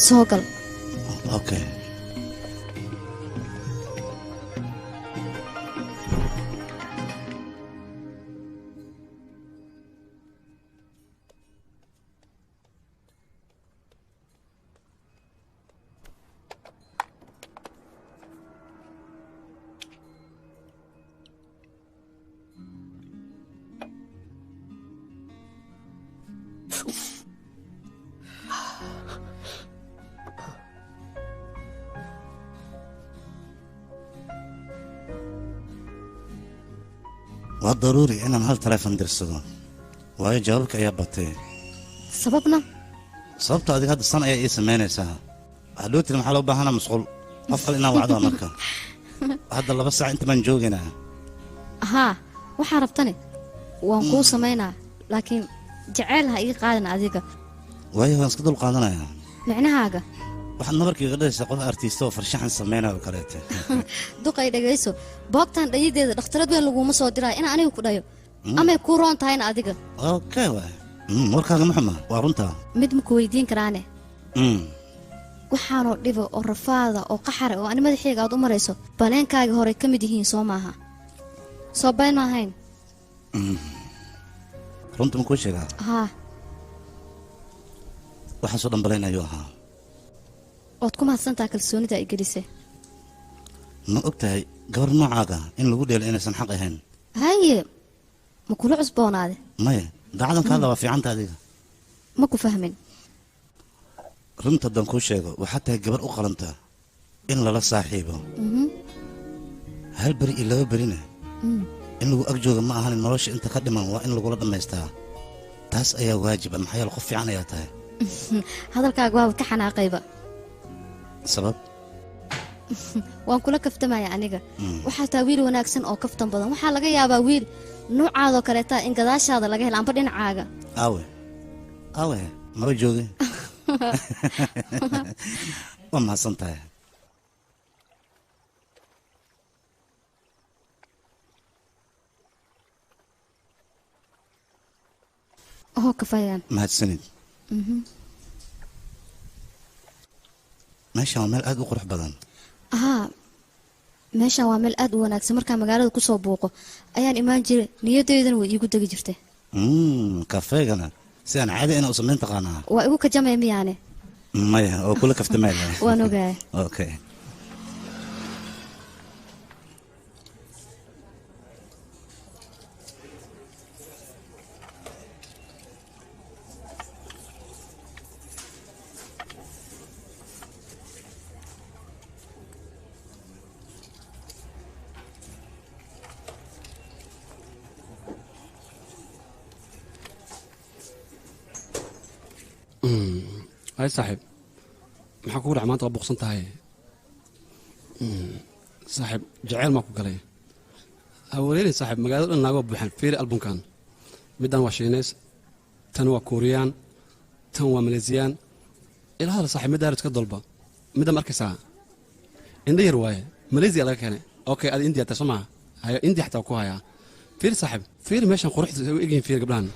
soo gal okay waa daruuri inaan hal taleefon dirsado waayo jawaabka ayaa batay sababna sababta adiga hadda san ayaa ii samaynaysaa hadhow tiri maxaa loo baahanaa masquul qof kale inaan wacdo marka hadda 2 saac inta baan joogaynaa haa waxaa rabtani waan kuu samaynaa laakiin jacayl ha ii qaadin adiga waayo waan iska dul qaadanayaa micnahaaga waxaad nabarkiiga dhaysaa qof artiista oo farshaxan sameynaya oo kaleete duqay dhagayso boogtan dhayideeda dhakhtarad weyn laguma soo diraa in aniga ku dhayo amay kuu roon tahayna adiga okay waay warkaaga maxuma waa runtaa mid ma ku weydiin karaane waxaanoo dhibo oo rafaada oo qaxara oo ani madaxayga aad u marayso baleenkaaga hore ka mid yihiin soo maaha soo bayn maahayn runta ma kuu sheegaa haa waxaasoo dhan baleen ayuu ahaa ood ku mahadsantaha kalsoonida ay gelisay ma og tahay gabar noocaaga in lagu dheelo inaysan xaq ahayn haye ma kula cusboonaade maya dacdankaada waa fiicanta adiga ma ku fahmin runta haddaan kuu sheego waxaa tahay gabar u qalanta in lala saaxiibo hal beri iyo 2 berina in lagu ag jooga ma ahanin nolosha inta ka dhiman waa in lagula dhammaystaa taas ayaa waajiba maxaa yeele qof fiican ayaa tahay hadalkaaga waaba ka xanaaqayba sabab waan kula kaftamaya aniga waxaa taa wiil wanaagsan oo kaftan badan waxaa laga yaabaa wiil nuucaadoo kaleeta in gadaashaada laga helo amba dhinacaaga awe maba jooge waa mahadsan tahay oo kafayaan mahadsanid meeshaan waa meel aad u qurux badan haa meeshaan waa meel aad u wanaagsan markaa magaalada kusoo buuqo ayaan imaan jiray niyadeydana way iigu degi jirtay kafeegana si aan caadi ina u samayn taqaanaa waa igu kajamay miyaane maya oo kula kaftamay waan ogahay okay هاي صاحب maxaa kugu dhac maanta waa buuqsan tahay saaxiib jaceyl maa ku galay hawaleelay saaxiib magaalada dhan naagoo buuxan fiiri albumkan middan waa shiineys tan waa kuuriyaan tan waa maleesiyaan ilaa hadal saaxiib midda iska dolba midda ma arkaysaa indha yar waaye maleesiya laga keenay okay adi indiya tahay soo maaha hayo indiya xataa ku hayaa fiiri saaxiib fiiri meeshan quruxda u egyihin fiiri gabdhahan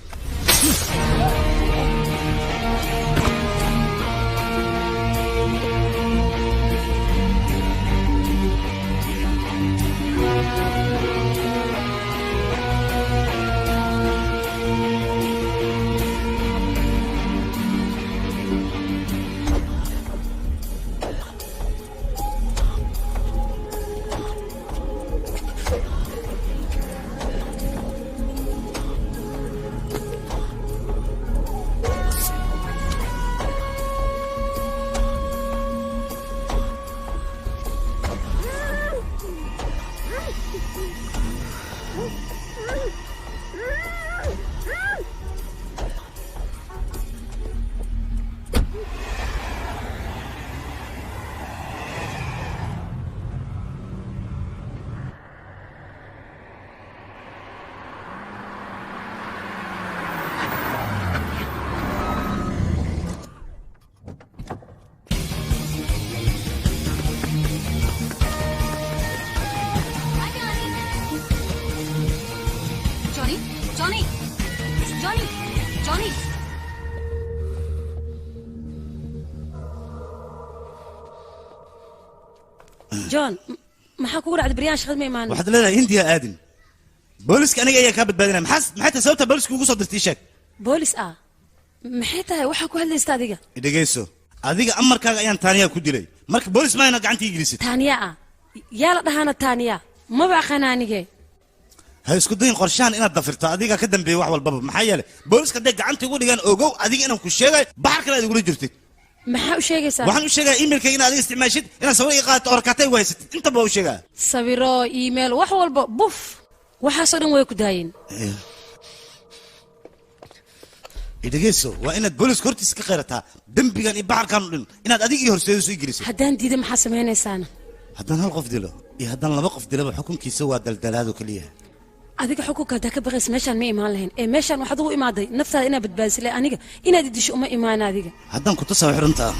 جون maxaa kugu dhacday bariyaan shaqada ma imaan waxaad leedahay hindiya aadin booliska aniga ayaa ka badbaadinaya maxay tahay sababta booliska ugu soo dirtay sheeg boolis ah maxay tahay waxa ku hadlaysta adiga dhageyso adiga amarkaaga ayaan taaniya ku dilay marka boolis ma ayna gacanta igilisid taaniya ah yaa la dhahaana taaniya ma baqana anige ha isku dayin qorshahan inaad dafirto adiga ka dambeeyo wax walbaba maxaa yeelay booliska day gacanta ugu dhigaan ogow adiga inaan ku sheegay baxar kale aad igula jirtid maxaa u sheegaysaa waxaan u sheegaa emailka inaad adiga isticmaashid inaad sawir iga qaadato oo rakatay waysatid inta baa u sheegaa sawiro email wax walba buf waxaasoo dhan way ku daayeen idageyso waa inaad booliska hortiisa ka qeyrataa dembigan iyo baxarkan u dhin inaad adiga iyo horseediso igeliso haddaan diida maxaa samaynaysaana haddaan hal qof dilo iyo haddaan laba qof dilaba xukunkiisa waa daldalaado keliya adiga xukunka haddaa ka baqaysa meeshaan ma imaan lahayn ee meeshaan waxaad ugu imaaday naftaada inaad badbaadisay aniga inaad idisho uma imaan adiga haddaan ku tusaa xiruntaa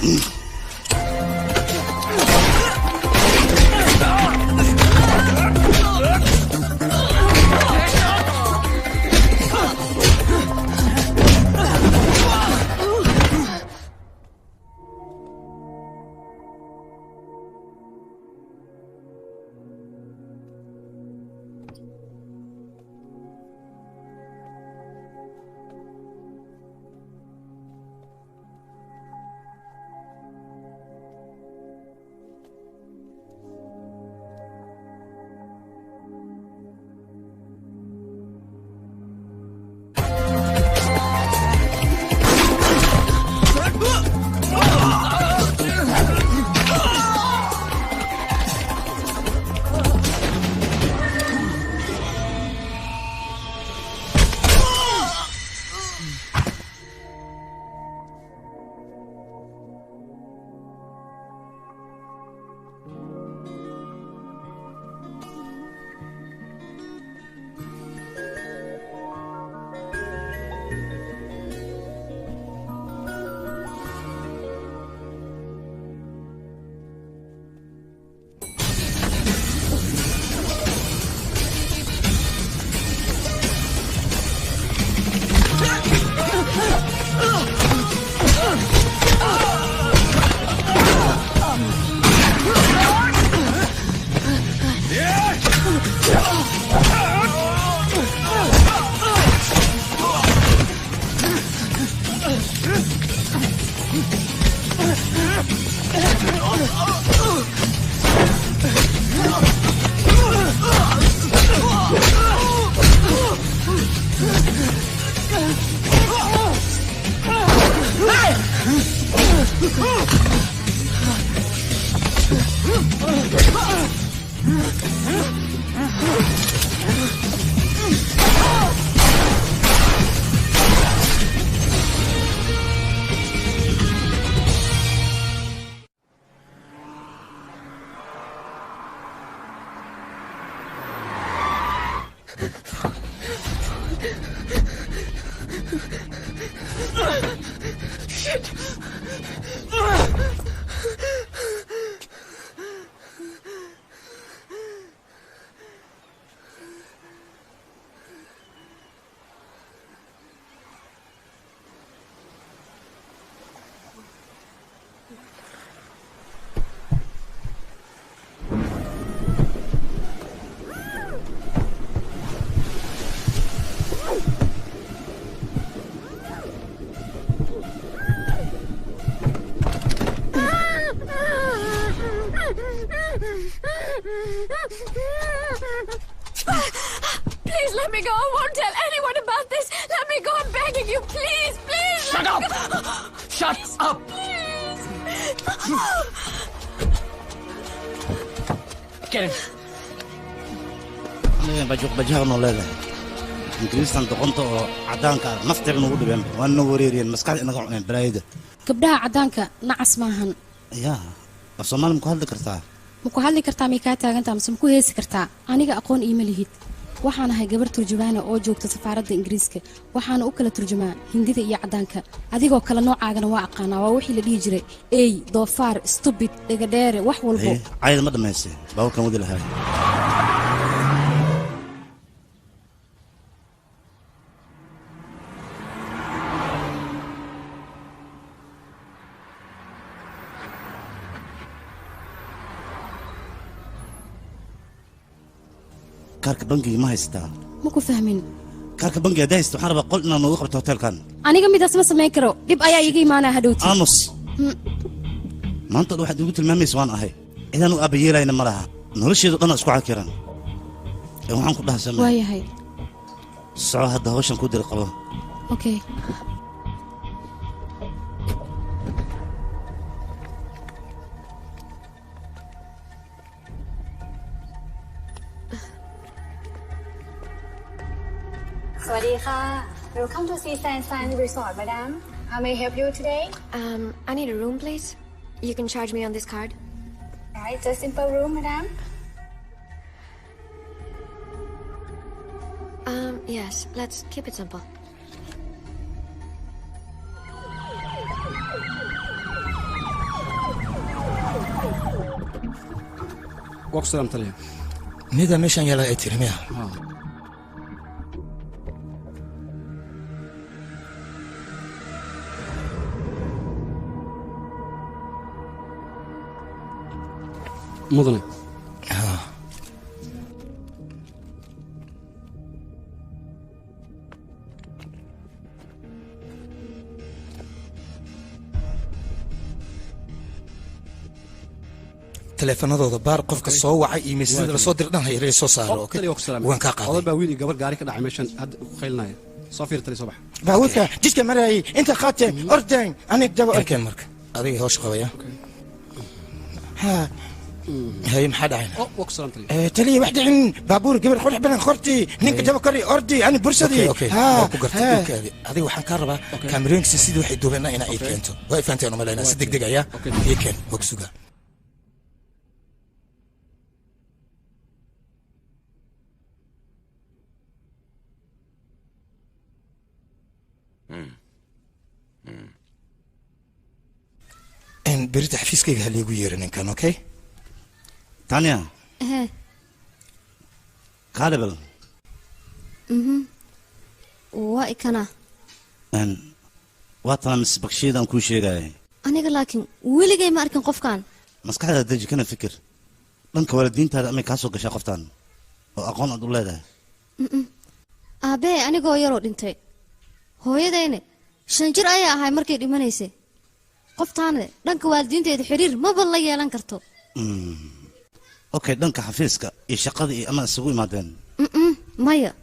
me go. I won't tell anyone about this. Let me go. I'm begging you. Please, please. Shut up! Shut up! Please. Get him. aniga bajaha noo leedahay ingiriistan doqonta oo cadaanka ah nafteeda nagu dhibeen waan noo wareeriyeen maskaxda inaga cuneen balaayada gabdhaha caddaanka nacas maahan yaa af soomaali ma ku hadli kartaa ma ku hadli kartaa may kaa taagantaa mise ma ku heesi kartaa aniga aqoon iima lihid waxaan ahay gabar turjumaana oo joogta safaaradda ingiriiska waxaana u kala turjumaa hindida iyo caddaanka adigoo kale noocaagana waa aqaanaa waa wixii la dhihi jiray ey doofaar stubid dhegadheere wax walbo cayda ma dhammaystay baaburkan wadi lahaa kaarka bangiga ma haystaa ma ku fahmin kaarka bangiga haddaa haysta waxaan rabaa qol inaan noogu qabto hoteelkan aniga midaas ma samayn karo dhib ayaa iiga imaanaa hadhowti aamus maanta waxaad igu tilmaamaysa waan ahay cidaan u aabbayeelayna ma laha nolosheedu dhan isku cakiran ee waxaan ku dhahasamay waayahay soco hadda hawshan ku diri qabo okay Welcome to Seaside Sand Resort, madam. How may I help you today? I need a room, please. You can charge me on this card. Right, it's a simple room, madam. Yes, let's keep it simple. وقصر أمثلها نيدا ميشان يلا اترميها مدني تلفونadooda baar qofka soo wacay iyo meesada la soo dirdhan hayray soo saaro waan ka qaaday oday baa wiil gabar gaari ka dhacay meeshan had khaylnay soo fiirtay soo bax baawka jiska maray inta qaatay ordayn anig daba arkeen marka adiga hoosh qabaya ha هي محد عينها تلي واحدة عن بابور قبل خلح بنا خرتي نينك جاب كري أردي أنا برصدي أوكي أوكي هذه وحن كهرباء كاميرين سيد واحد دوبنا إنا إيه كنتو واقف أنت أنا ملانا صدق دقيقة هي كان وكسوقة إن بريت حفيز كي هاللي يقولين كان أوكي تانيا كاربل وإكنا أن وطن مسبقشيد أن كل شيء جاي أنا لكن ولي جاي ما أركن قف كان مسك هذا تجي كنا فكر لأنك والدين ترى أمي كاسو كشا قفتان وأقون عبد الله ده أبي أنا جاي يرود أنت هو يديني شنجر أيه هاي مركي دمانيسي قفتان لأنك والدين تيد حرير ما بالله يلان كرتو اوكي دنك حفيزك اي شقدي اما اسوي مادن مايا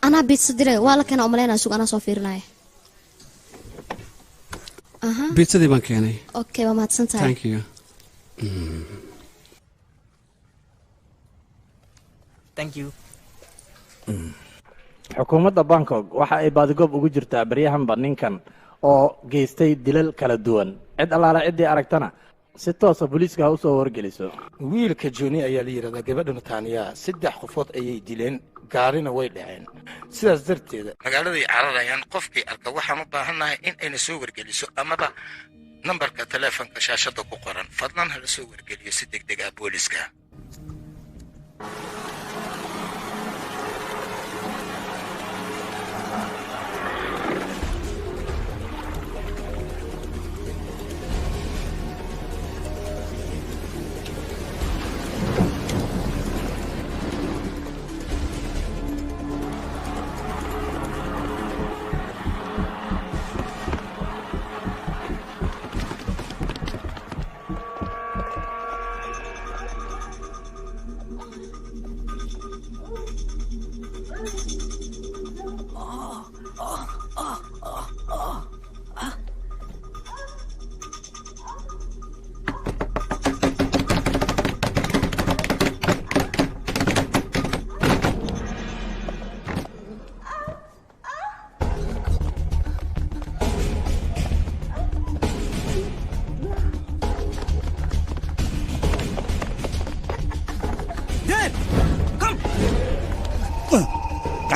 انا بيت صدري ولا كان املينا سوق انا صوفيرناي اها بيت صدري بان كاني اوكي ما تسنتاي ثانك يو ثانك يو xukuumadda bangkok waxa ay baadigoob ugu jirtaa baryahanba ninkan oo geystay dilal kala duwan cid allaala ciddii aragtana si toosa booliiska ha u soo wargeliso wiilka jooni ayaa la yidhahdaa gabadha nataaniya 3 qofood ayay dileen gaarina way dhaceen sidaas darteeda magaaladay cararayaan qofkii arka waxaan u baahannahay in ayna soo wargeliso amaba nambarka taleefanka shaashada ku qoran fadlan hala soo wargeliyo si degdeg ah booliiska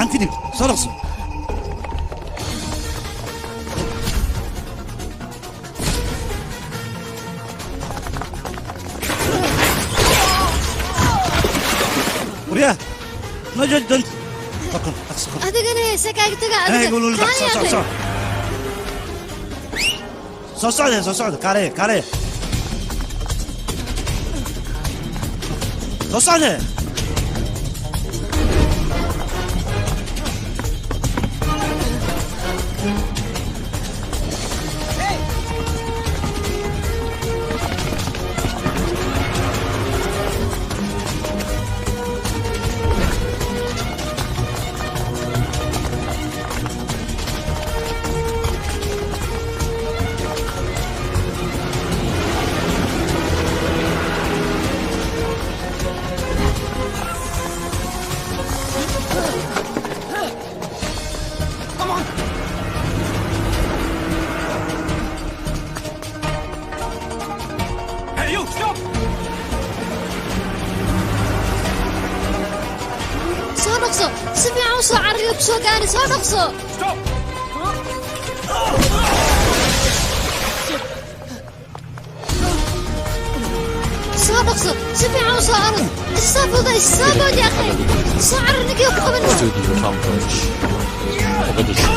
gacantii dhib soo dhaqso waryaa noo jooji doonta adigana heese kaaga taga soo socda kaaleya soo socde soo dhaqso si fiican u soo arag isaabuda isaabood ya akhay soo carar ninkii ku qaban Studio Farm Lodge Mogadishu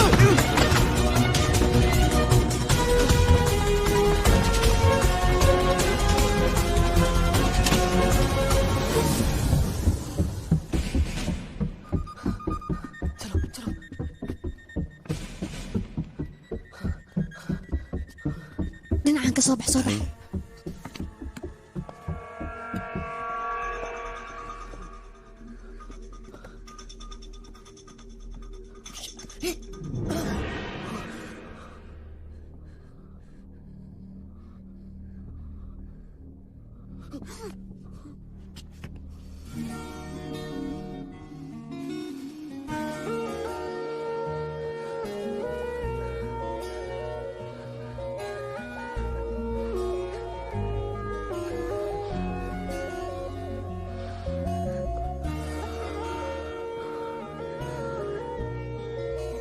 dhinacan ka soo bax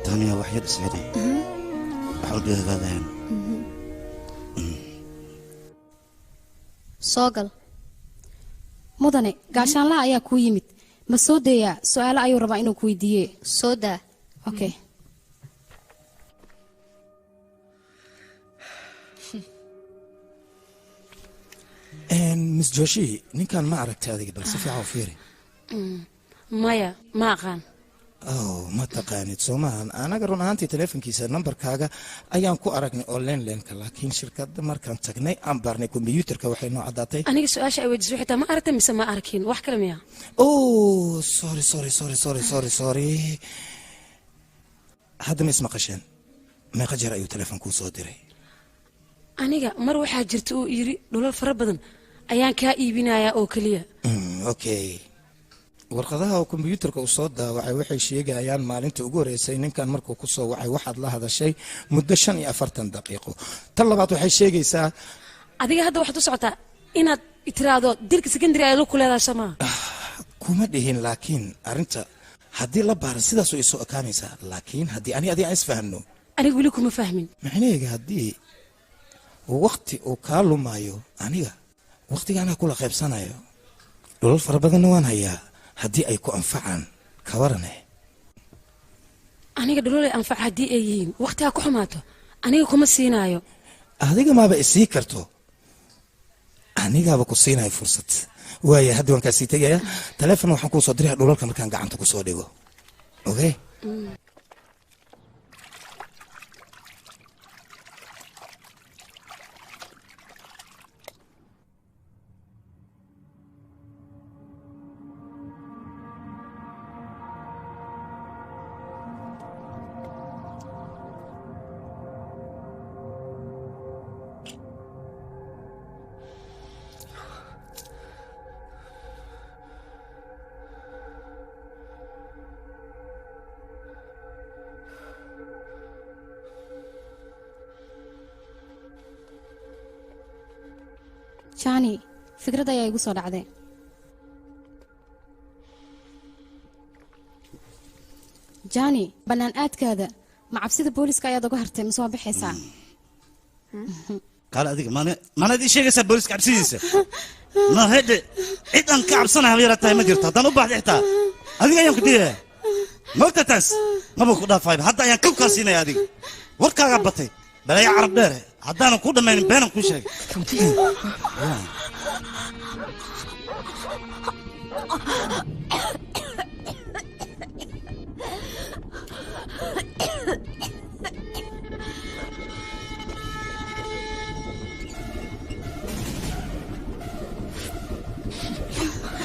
تانية وحيد سعيدي بحاول بيها هذا soo gal mudane gaashaanlaha ayaa kuu yimid ma soo dayaa su-aalo ayuu rabaa inuu ku weydiiye soo daa okay miss joshi ninkan ma aragtay adiga bal si fiican u fiiri maya ma aqaan ma taqaanid soomahan anaga run ahaantii teleefonkiisa nambarkaaga ayaan ku aragnay oo leenleenka laakiin shirkadda markaan tagnay aan baarnay kombiyuutarka waxay noo caddaatay aniga su-aasha ay weydiisay xitaa ma aragtay mise ma arkin wax kale miya sorry hadda ma ismaqasheen meeqa jeer ayuu teleefon kuu soo diray aniga mar waxaa jirta uu yiri dhulal fara badan ayaan kaa iibinayaa oo keliya okay warqadaha oo kombiyuutarka uu soo daawacay waxay sheegayaan maalintii ugu horeysay ninkan markuu ku soo wacay waxaad la hadashay muddo 45 daqiiqo tan labaad waxay sheegaysaa adiga hadda waxaad u socotaa inaad tiraahdo dilka secondary ay la ku leedahay samaa kuma dhihin laakiin arinta haddii la baaro sidaas way soo ekaanaysaa laakiin haddii adiga aan isfahanno aniga weli kuma fahmin macnaheega haddii waqti uu kaa lumaayo aniga waqtigaana kula qaybsanayo dhulal fara badanna waan hayaa haddii ay ku anfacaan ka warane aniga dhulal ay anfac haddii ay yihiin waqtigaa ku xumaato aniga kuma siinaayo adiga maaba isii karto anigaaba ku siinayo fursad waaya hadda waan kaasii tegaya taleefon waxaan kuu soo diraya dhulalka markaan gacanta ku soo dhigo okay jani fikrad ayaa igu soo dhacday jaani bannaan aadkaada ma cabsida booliska ayaad uga hartay mise waa bixaysaa قال أديك ما ندي شيء قصة بوليس كعبسيسة ما هدي عيد أن كعب سنة هليرة تاي ما جرت هذا نوبه إحتا أديك أيام كديه ما بتتس ما بكون فايب حتى أيام كل كاسينة يا أديك وركا عبتي بلا يعرف داره حتى أنا كودا ما بينهم كل شيء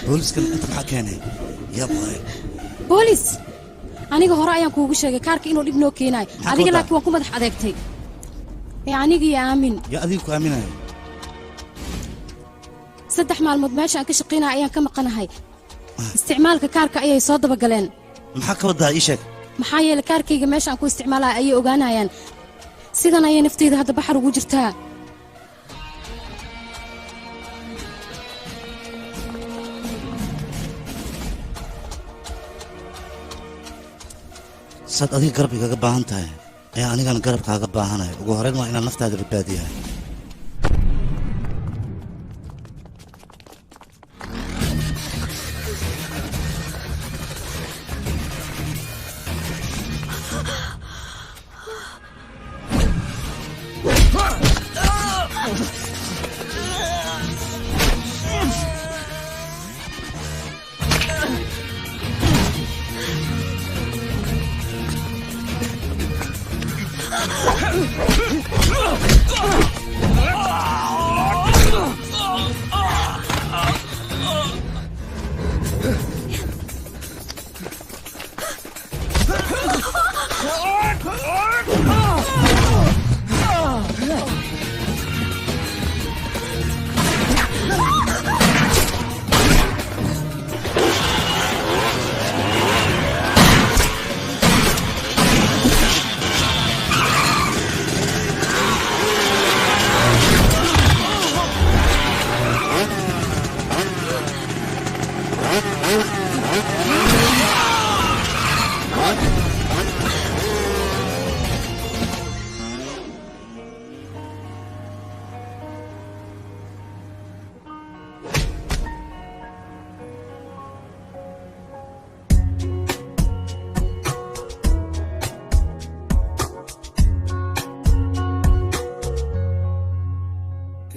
بوليس كان أنت محاكيني يا باي بوليس aniga hore ayaan kuugu sheegay kaarka inuu dhib noo keenayo adiga laakiin waan ku madax adeegtay aniga iyo aamin ya adiga ku aaminayo 3 maalmood meesha aan ka shaqeynaa ayaan ka maqanahay isticmaalka kaarka ayay soo daba galeen maxaa ka wadaa ii sheeg maxaa yeelay kaarkayga meesha aan ku isticmaalaa ayay ogaanayaan sidan ayay nafteyda hadda baxar ugu jirtaa sad adiga garab igaga baahan tahay ayaa anigana garabkaaga baahanahay ugu horeyn waa inaan naftaada badbaadiyaa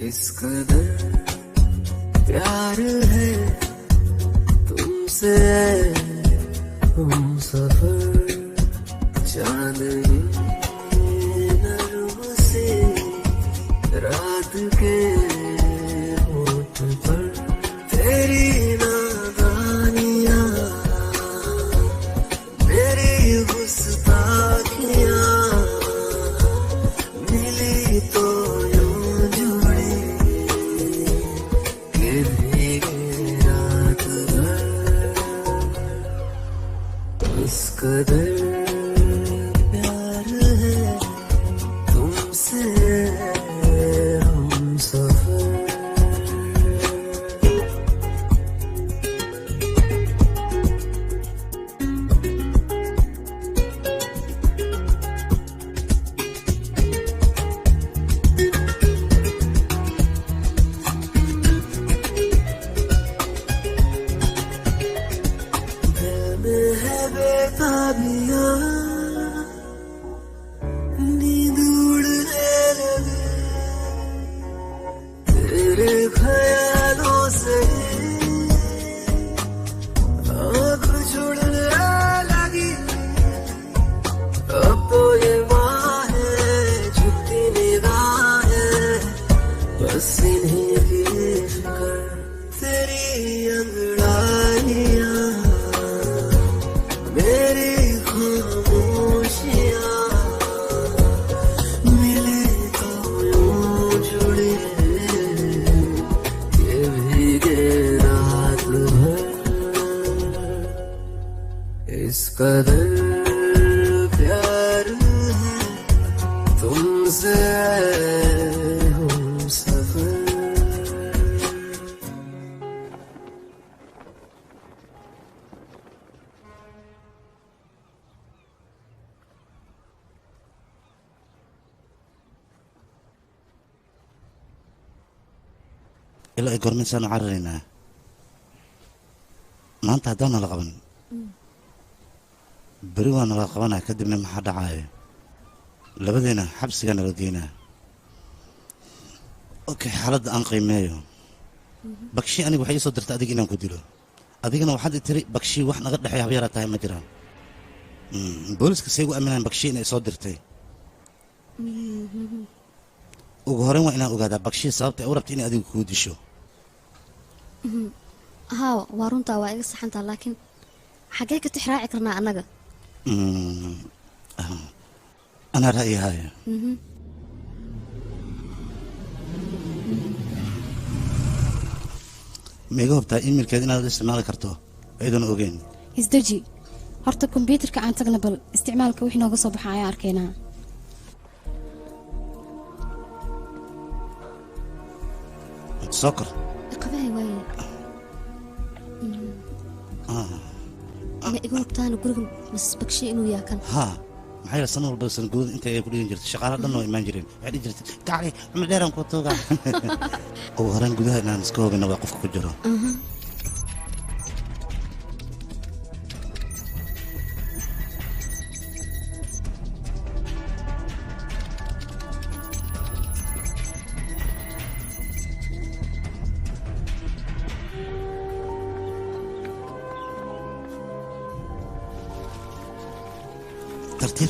इस कदर प्यार है तुमसे हम सफर चांदनी नरम से रात के होठ पर तेरी नादानियां मेरी गुस्ताखियां मिली तो कदर प्यार है तुमसे हम सफर नींद उड़ने लगे तेरे ख्यालों से आँख जुड़ने लगी अब तो ये बाहें झुकती निगाहें बस इन्हीं की फिक्र तेरी अंगड़ाइयाँ मेरी खामोशियाँ मिली तो यूं जुड़ी ये भीगे रात भर इस कदर प्यार है तुमसे हम सफर ilaa ay gormaysaanu cararaynaa maanta haddaan nala qaban beri waa nala qabanaa kadibna maxaa dhacaayo labadeena xabsigaa nala geynaa okay xaaladda aan qiimeeyo bakshii aniga waxay ii soo dirtay adiga inaan ku dilo adigana waxaad i tiri bakshii wax naga dhexeeya habyaraa tahay ma jiraan booliska say gu aaminaan bakshii inay soo dirtay ugu horreyn waa inaan ogaadaa bakshii sababta ay u rabtay inay adiga kuu disho haa waa runtaa waa iga saxantaa laakiin xaggee ka tixraaci karnaa annaga anaa ra'yihaayo ma iga hubtaa imailkeeda inaad isticmaali karto iyadoona ogeyn isdeji horta kombyuutarka aan tagna bal isticmaalka wixii nooga soo baxa ayaan arkaynaa soo kor qabahay waaye ma iga hubtaana guriga Mrs. Bakshi inuu yahay kan haa maxaa yeelay sanad walba san guud inta ay ku dhigan jirtay shaqaalaha dhan oo imaan jireen waxay dhihi jirtay gacli cumar dheeraan ku toogaa ugu horreyn gudaha inaan iska hogayna waa qofka ku jiro ترتيب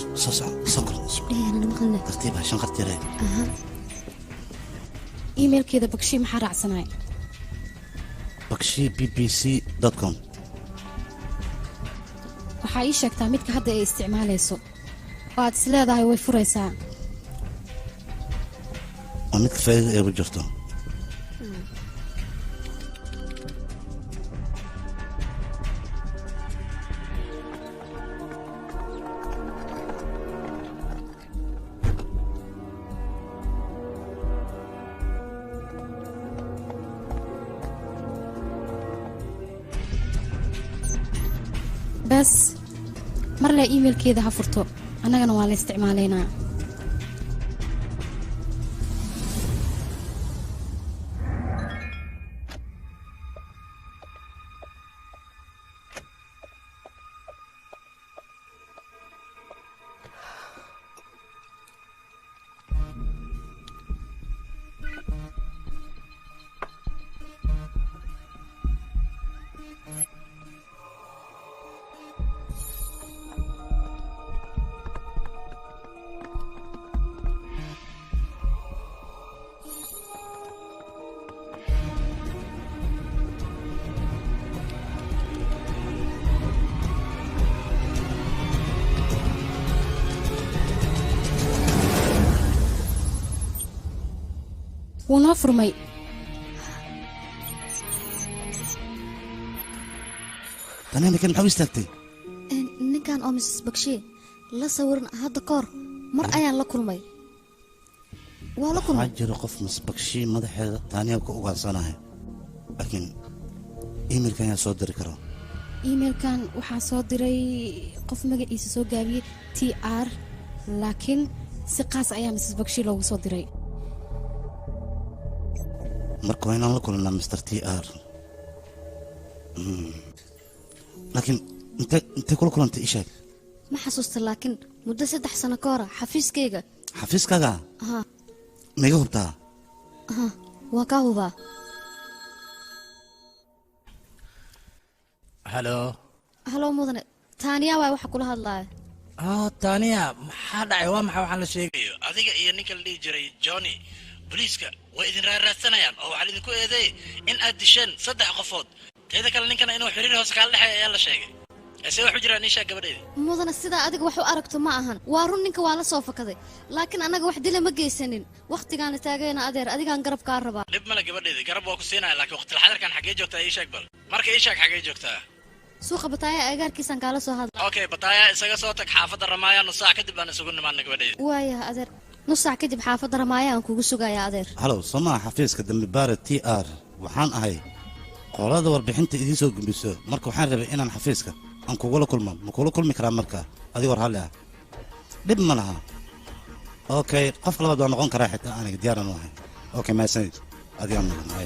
صقر شبليه أنا مخلنا ترتيب عشان خرتيرين إيميل كذا بكشي محرع سناي بكشي bbc.com waxaa ii sheegtaa midka hadda ay isticmaalayso waad is leedahay way furaysaa waa midka faa'iido ay ugu jirto بس مر لا إيميل كذا هفرته أنا جنا ولا استعمالينا ونفرمي أنا كان محاول استاكتي ninkan oo Mrs. Bakshi la sawiran hadda koor mar ayaan la kulmay waa la kulmay jiro qof Mrs. Bakshi madaxeeda taaniya ku ugaasanahay laakiin emailkan ayaa soo diri karo emailkan waxaa soo diray qof magaciisa soo gaabiyey TR laakiin si qaas ayaa Mrs. Bakshi loogu soo diray marka waa inaan la kulannaa Mr. TR laakiin intee kula kulantay ii sheeg ma xasuusta laakiin muddo 3 sano ka hor xafiiskayga xafiiskaaga ha ma iga hubtaa ha waa ka hubaa halo mudane taaniya waa waxa kula hadlaya taaniya maxaa dhacay waa maxaa waxaan la sheegayo adiga iyo ninka la dhihi jiray Johnny booliiska way idin raadsanayaan oo waxaa idinku eedeeyay in aad disheen 3 qofood teeda kale ninkana inuu xiriir hoos kala dhaxay ayaa la sheegay ase wuxuu jiraa nisha gabadheeda mudana sida adiga wax u aragto ma ahan waa run ninka waa la soo fakaday laakiin anaga wax dila ma geysanin waqtigaan taagayna adeer adigaan garab ka rabaa dib mala gabadheeda garab waa ku siinaya laakiin waqti xadarkan xagee joogtaa ii sheeg bal marka ii sheeg xagee joogtaa suuqa bataaya agaarkiisan kala soo hadla okay bataaya isaga soo tag xaafadda ramaaya nus saac kadib aan isugu nimaadna gabadheeda waaya adeer nus saac kadib xaafadda ramaaya aan kugu sugayaa adeer halo somaa xafiiska dambi baare TR waxaan ahay qolada warbixinta idiin soo gudbiso marka waxaan rabay inaan xafiiska aan kugula kulmo ma kula kulmi karaa marka adiga war hal ah dib ma laha okay qofka labaad waa noqon karaa xitaa aniga diyaaran u ahay okay ma sanid adiga ma laha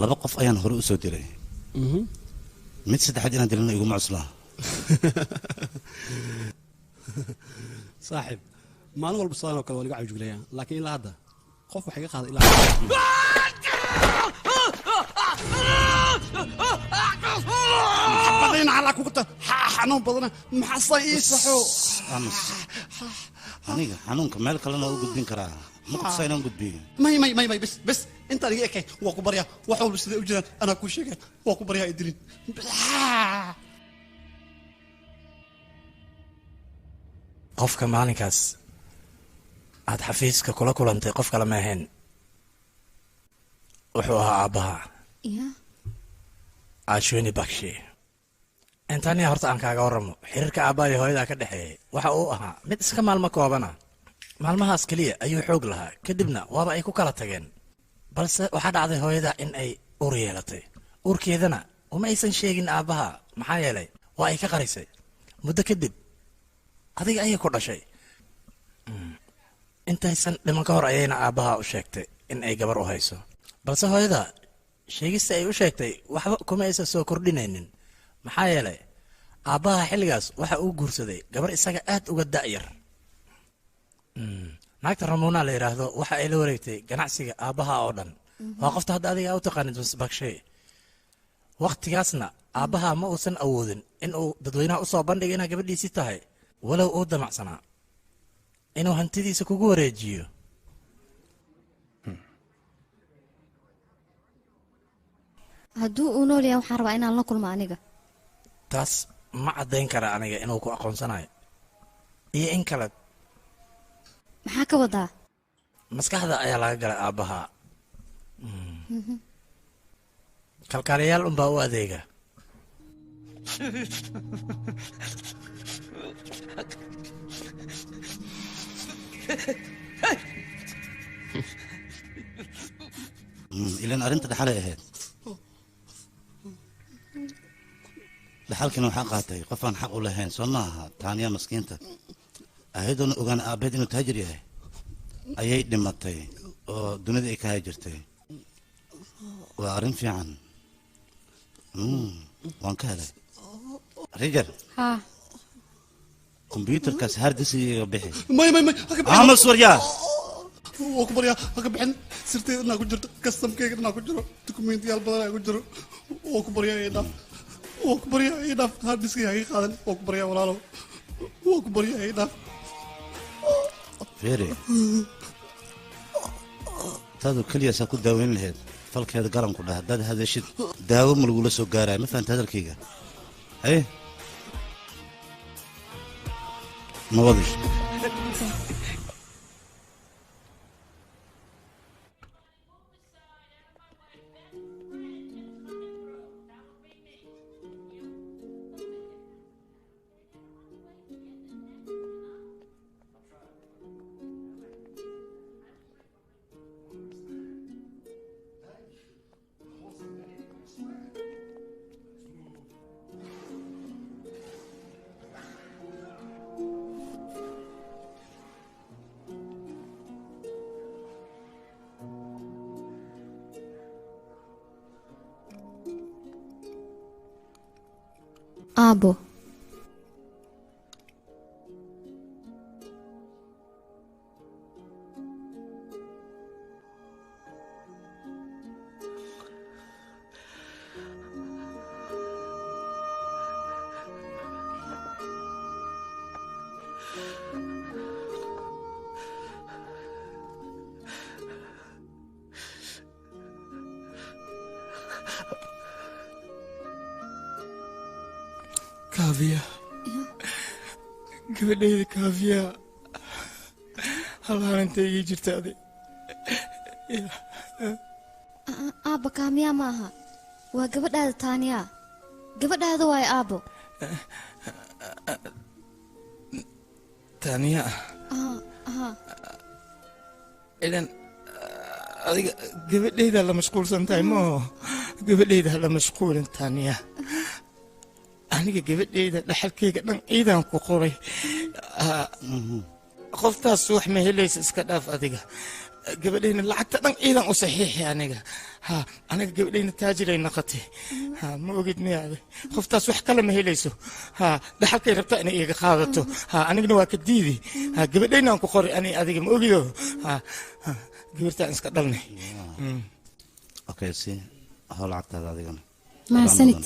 laba qof ayaan hore u soo dilay mid saddexaad inaan dilana iguma cuslaa saaxiib maalin walba sidaan oo kale waa laga cawjuglayaa laakiin ilaa hadda qof wax iga qaaday ilaa بعدين على كوكتا حنون بدنا محصن يصحو aniga xanuunka meel kalena u gudbin karaa ma qosayna gudbiyo may bas inta adiga ekay waa ku barya wax walba sida u jiraan ana ku sheegay waa ku barya idilin qofka maalinkaas aad xafiiska kula kulantay qof kale ma ahayn wuxuu ahaa aabbaha ashwini bakshi intaaniya horta aan kaaga warramo xiriirka aabbaha iyo hooyadaa ka dhexeeyay waxa uu ahaa mid iska maalmo koobana maalmahaas keliya ayuu xoog lahaa kadibna waaba ay ku kala tageen balse waxaa dhacday hooyada in ay uur yeelatay uurkeedana uma aysan sheegin aabbaha maxaa yeelay waa ay ka qarisay muddo kadib adiga ayay ku dhashay intaysan dhiman ka hor ayayna aabbaha u sheegtay in ay gabar u hayso balse hooyada sheegista ay u sheegtay waxba kuma aysan soo kordhinaynin maxaa yeelay aabbaha xilligaas waxa uu guursaday gabar isaga aad uga da'yar naagta ramuuna la yidhaahdo waxa ay la wareegtay ganacsiga aabbaha oo dhan waa qofta hadda adiga u taqaanid bakshay wakhtigaasna aabbaha ma uusan awoodin in uu dadweynaha u soo bandhiga inaa gabadhiisii tahay walow uu damacsanaa inuu hantidiisa kugu wareejiyo hadduu uu nool yahay waxaan rabaa inaan la kulmo aniga taas ma caddayn kara aniga inuu ku aqoonsanayo iyo in kale maxaa ka wadaa maskaxda ayaa laga galay aabbaha kalkaaliyayaal unbaa u adeega ilan arrinta dhaxalay ahayd dhaxalkiina waxaa qaatay qof aan xaq u lahayn soo ma aha taaniya maskiinta ayadoona ogaan aabbeed inuu taajir yahay ayay dhimatay oo dunida ay ka haajirtay waa arrin fiican waan ka helay rijar kombyuutarkaas hardisiga bixi may amas waryaa waa ku baryaa haka bixin sirteeda inaa ku jirto kastamkeyga inaa ku jiro dukumentiyaal badan ku jiro waa ku baryaa idhaaf waa ku baryaa idhaaf hardiskii haga qaadan waa ku baryaa walaalow waa ku baryaa idhaaf feere taadu keliyaasaa ku daaweyn lahayd falkeeda garan ku dhah haddaad hadashid daawo ma lagula soo gaaraya ma fahanta hadalkayga haye nabadi aabo كافيا gabadhayda kaafiya halhaan intay ii jirta adi aabba kaamiya ma aha waa gabadhaada taaniya gabadhaada waayo aabbo taaniya ilan adiga gabadhayda la mashquulsan tahay maaho gabadhayda hala mashquulin taaniya aniga gabadhayda dhaxalkayga dhan ciidaan ku qoray qoftaas wax ma helaysa iska dhaaf adiga gabadhayna lacagta dhan ciidan u saxiixi aniga ha aniga gabadhayna taajiray noqotay ha ma ogid miyaade qoftaas wax kale ma helayso ha dhaxalkay rabtaa inay iga qaadato ha anigana waa ka diidi ha gabadhayna aan ku qori ani adiga ma ogido ha gabartaan iska dhalnay okay si hawl lacagtaada adigana mahadsanid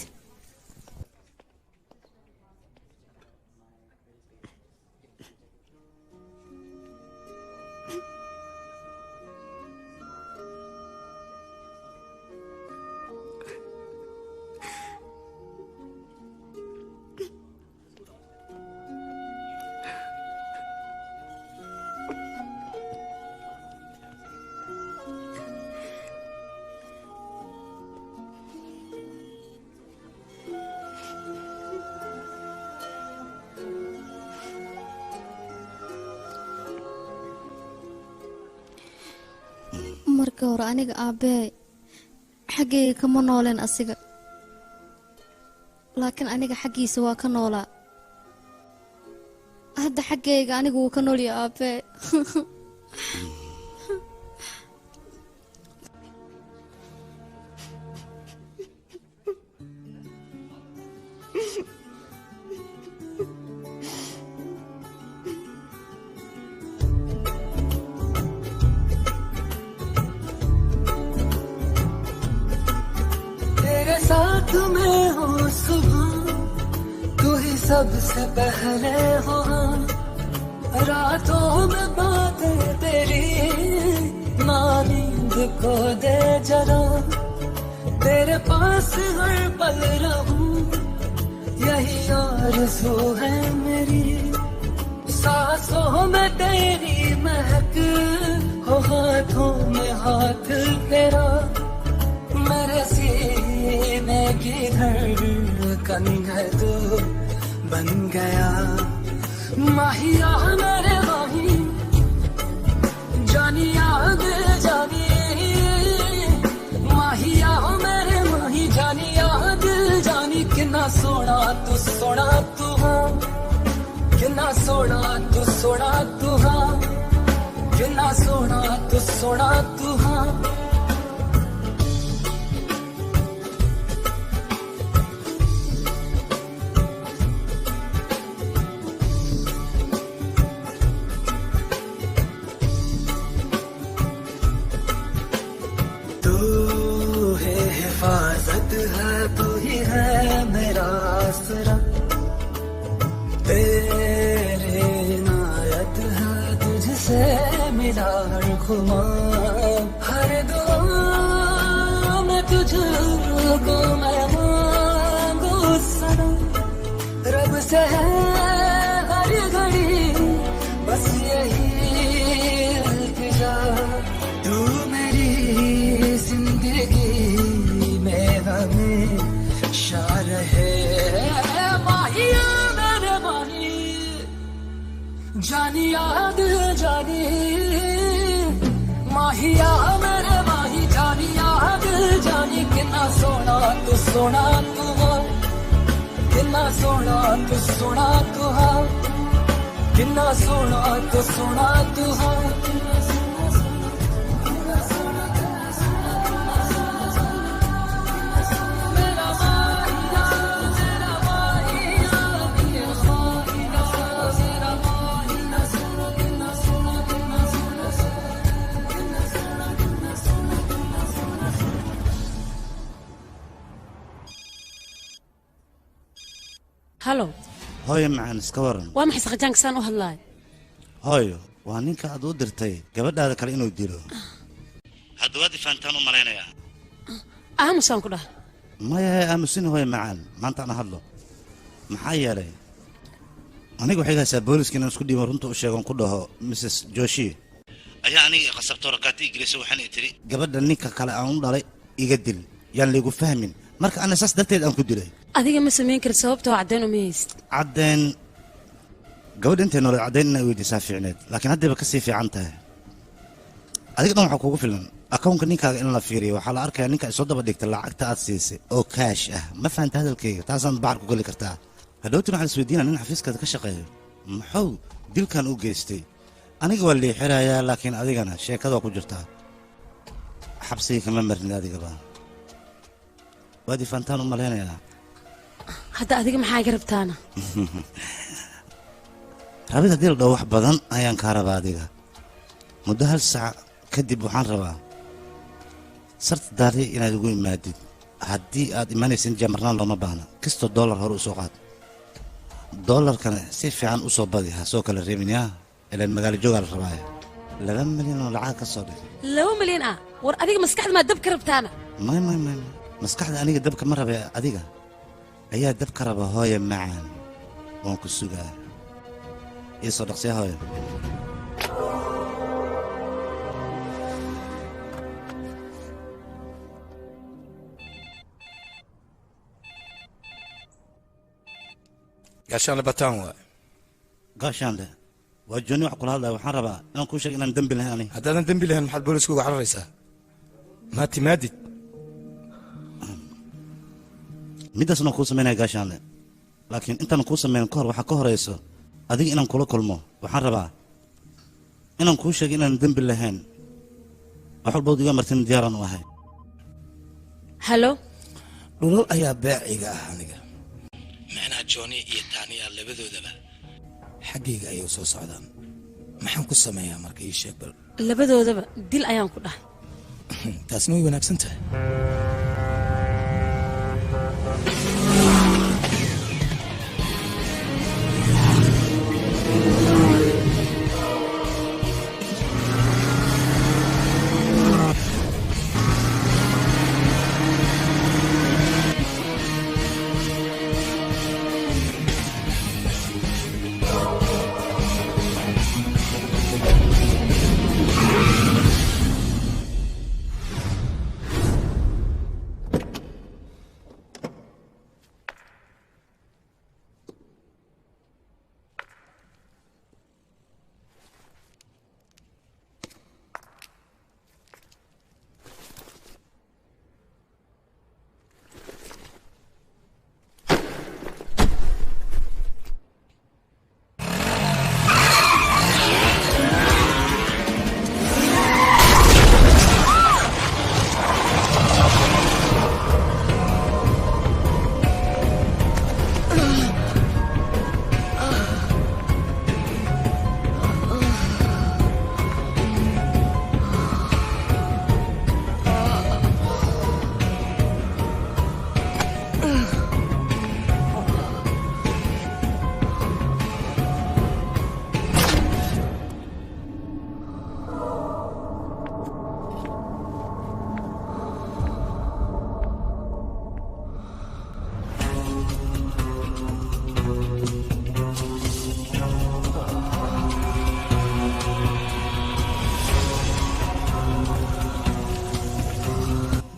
marka hore aniga aabbahay xaggayga kama nooleen asiga laakiin aniga xaggiisa waa ka noolaa hadda xaggayga aniga wuu ka nool yahay aabbahay साथ में हो सुबह तू ही सबसे पहले हो रातों में बातें तेरी ना नींद को दे जरा तेरे पास हर पल रहूं यही आरज़ू है मेरी सांसों में तेरी महक हो हाथों में हाथ तेरा मेरे सीने की धड़कन है तू बन गया माहिया मेरे माही जानी याद जानी माहिया मेरे माही जानी याद जानी कितना सोना तू हाँ कितना सोना तू हाँ कितना सोना तू हाँ हिफाजत है तू ही है मेरा आसरा तेरे इनायत है तुझसे मिला हर खुमार हर दुआ में तुझको मैं मांगू सनम रब से है हर घड़ी बस यही इल्तिजा तू मेरी जिंदगी हमेशा रहे माहिया मेरे माही जानी याद जानी माहिया मेरे माही जानी याद जानी कितना सोना तू हाँ कितना सोना तू हाँ कितना सोना तू हाँ هلو هاي معان اسكورن waa maxay saqajaanka saan u hadlaay hooyo waa ninka aad u dirtay gabadhaada kale inuu dilo hadda waad faantaan u malaynayaa aamusaan ku dhah maya aamusin hooyo macaan maanta ana hadlo maxaa yeelay aniga waxay haysaa booliska inaan isku dhiibo runta u sheegan ku dhaho Mrs. Joshi ayaa aniga qasabto rakaati Ingiriis waxaan i tiri gabadha ninka kale aan u dhalay iga dil yaan leegu fahmin marka ana saas darteed aan ku dilay adiga ma sameyn kartid sababtoo cadeen uma hayst cadeen gabadha intay nolol cadeen inay weydiisaa fiicneed laakiin haddaba ka sii fiican tahay adiga dhan waxaa kugu filan akoonka ninkaaga in la fiiriyo waxaa la arkayaa ninka soo daba dhigta lacagta aad siisay oo kaash ah ma fahanta hadalkayga taasaan baxar ku geli kartaa hadhowtina waxaan isweydiinaa nin xafiiskaada ka shaqeeyo muxuu dilkan u geystay aniga waa lii xirayaa laakiin adigana sheekada waa ku jirtaa xabsiga kama marnid adigaba waad ifantaan u malaynayaa hadda adiga maxaa iga rabtaana rabid haddii la dhaho wax badan ayaan kaa rabaa adiga muddo 1 saac kadib waxaan rabaa sarta daari inaad ugu imaadid haddii aad imanaysin jamarnaan looma baahna kastoo dollar hore u soo qaad dollarkana si fiican u soo badi ha soo kala reebin yaa ilaan magaalo joogaa la rabaayo 2 milyan oo lacag ka soo dhig 2 milyan ah war adiga maskaxda maa dab ka rabtaana may maskaxda aniga dabka ma rabe adiga ayaa dab ka raba hooye macaan waan ku sugaa ii soo dhaqsiya hooye gaashaanle bataan waa gaashaanle waa jooni wax kula hadlaya waxaan rabaa inaan kuu sheeg inaan dembi lahayn aniga haddaadan dembi lahayn maxaad booliska uga cararaysaa maa timaadid middaasna kuu samaynaya gaashaanle laakiin intaan kuu samayn ka hor waxaa ka horayso adiga inaan kula kulmo waxaan rabaa inaan kuu sheeg inaan dembi lahayn wax walbood iga martin diyaaraan u ahay halo dhulal ayaa beeciga ah aniga macnaha jooni iyo taaniya labadoodaba xaggayga ayay u soo socdaan maxaan ku sameeyaa marka ii sheeg bal labadoodaba dil ayaan ku dhahay taasna way wanaagsan tahay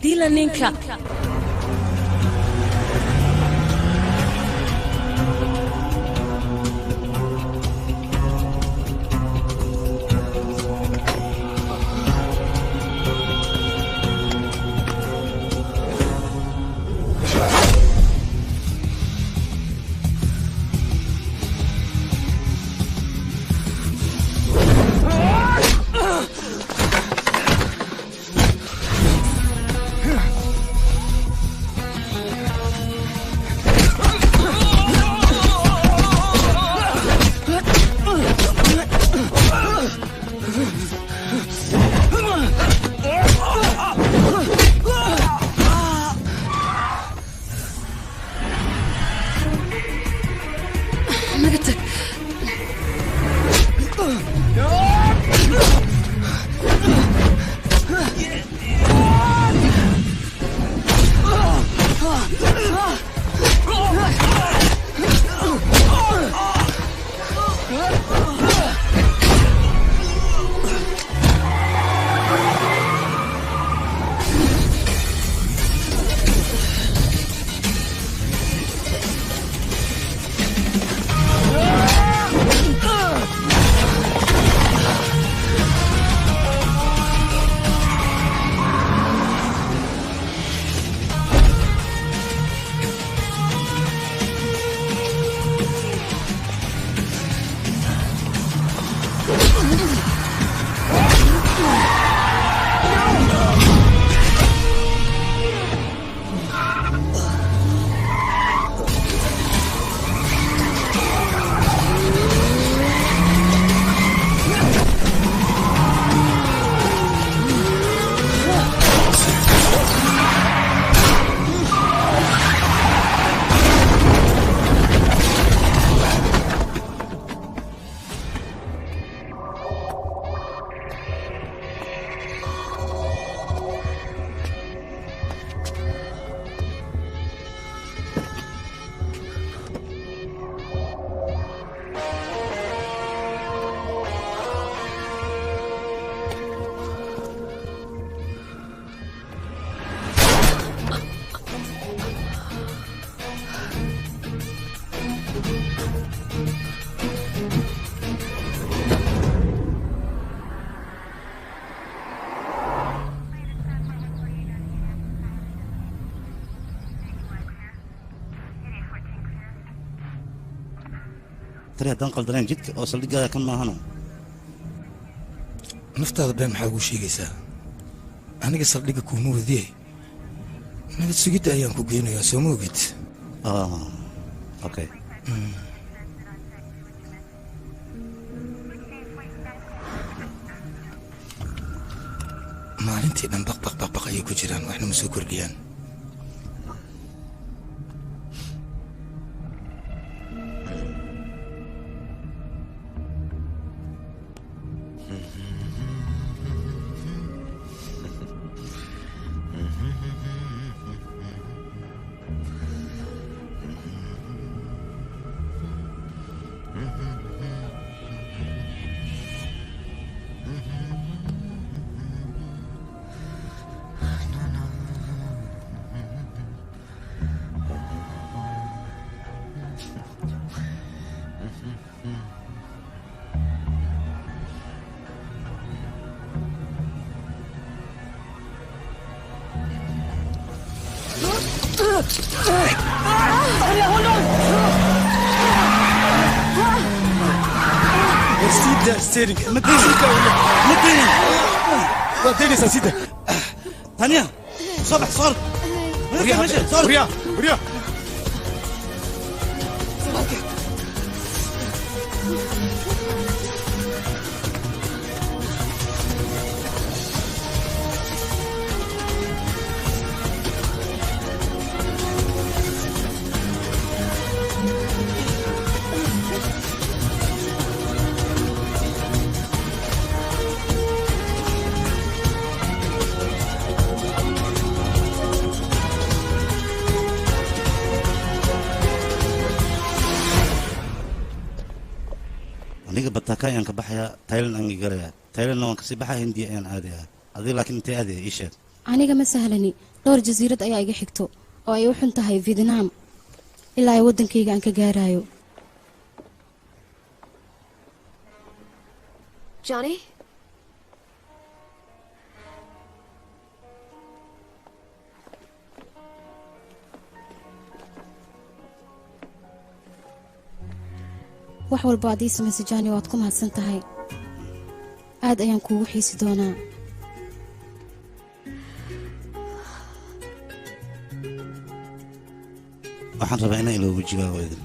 dila ninka tali haddaan qaldaneen jidka oo saldhiggaada kan maahano naftaada been maxaa ugu sheegaysaa aniga saldhigga kuuma wadiye nabad sugidda ayaan ku geynayaa soo ma ogid okay maalintii dhan baq ayay ku jiraan waxna ma soo kordhiyaan سيدة ستيرنج وديني سيدة ثانية صبح صار وريا aniga bataka ayaan ka baxayaa Thailand aan galayaa Thailand waan kasii baxaa Hindiya ayaan aadayaa adiga laakiin intee aadaya ii sheeg aniga ma sahlani dhowr jasiirad ayaa iga xigto oo ay u xun tahay Vietnam ilaa ay wadankayga aan ka gaarayo Johnny? wax walba aad ii samaysay Johnny waad ku mahadsan tahay aad ayaan kuugu xiisi doonaa waxaan rabaa inaan iloobo wejigaaga idin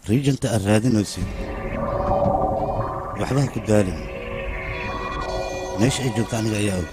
regionta aad raadinaysid waxba ha ku daalin meesha ay joogto aniga ayaa og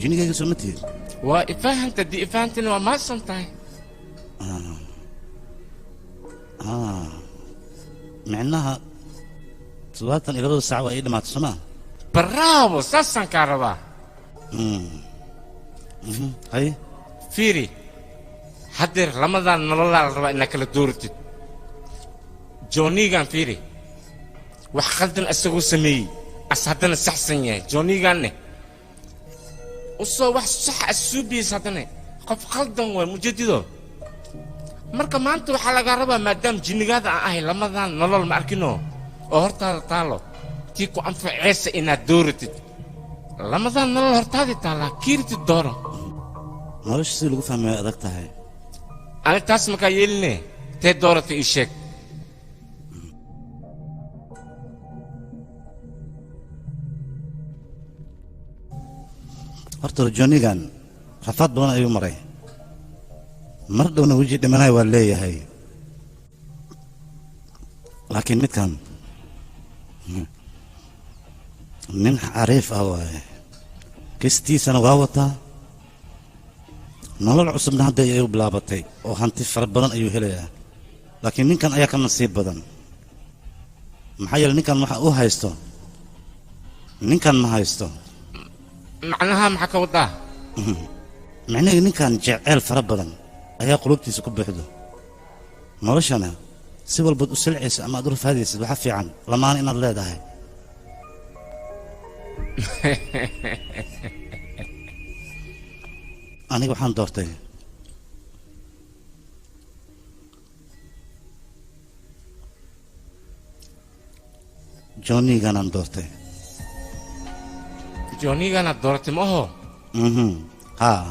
jinigayga soo ma tihid waa ifaahanta dii ifaahantana waa mahadsan tahay micnaha 72 saac waa ii dhammaatay soo maa bravo saasaan kaa rabaa hay fiiri haddeer lamadan nololaa la rabaa inaad kala dooratid joonigan fiiri wax khaldan isagoo sameeyey as haddana saxsan yahay jooniganne usoo wax sax asuubiyeys haddana qof khaldan waay mujadido marka maanta waxaa lagaa rabaa maadaama jinnigaada aan ahay lamadan nolol ma arkino oo hortaada taalo tii ku anfaceysa inaad dooratid lamadan nolol hortaadii taallaa kiiritid dooro nolosha si lagu fahmay adag tahay ani taas makaa yeeline tee doorata ii sheeg horta joonigan rafaad badan ayuu maray mar dhowna weji dhimanay waa leeyahay laakiin midkan nin cariif ah waaye kistiisana waa wataa nolol cusubna hadda ayay u bilaabatay oo hanti fara badan ayuu helayaa laakiin ninkan ayaa ka nasiib badan maxaa yeele ninkan waxa uu haysto ninkan ma haysto macnaha maxaa ka wadaa macnaheedu ninkan jeceyl fara badan ayaa qulubtiisa ku buuxdo noloshana si walbaad u silcaysa ama aad u rafaadaysid waxa fiican lamaan inaad leedahay aniga waxaan doortay johnnyganaan doortay johnnyganad dooratay ma aho haa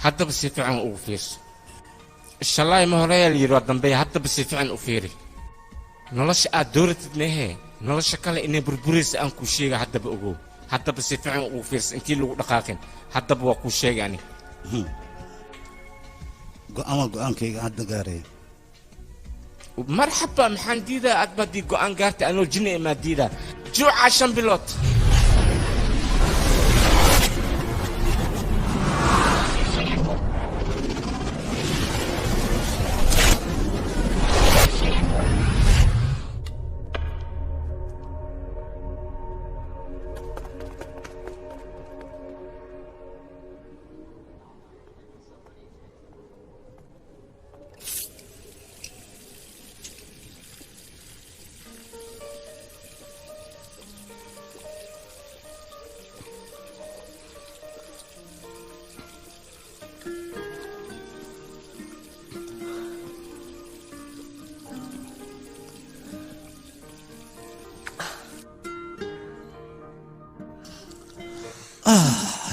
haddaba si fiican ugu fiirso shalaay ma horeyaa la yidhi waa dambeeya haddaba si fiican u fiiri nolosha aad dooratid meehee nolosha kale inay burburaysa aan kuu sheega haddaba ogow haddaba si fiican ugu fiirso intii lagu dhaqaaqin haddaba waa kuu sheegay ani go'aankayga hadda gaaray marxaba maxaan diidaa aad baad ii go'aan gaartay anoo jinni imaa diidaa juuca 5 bilood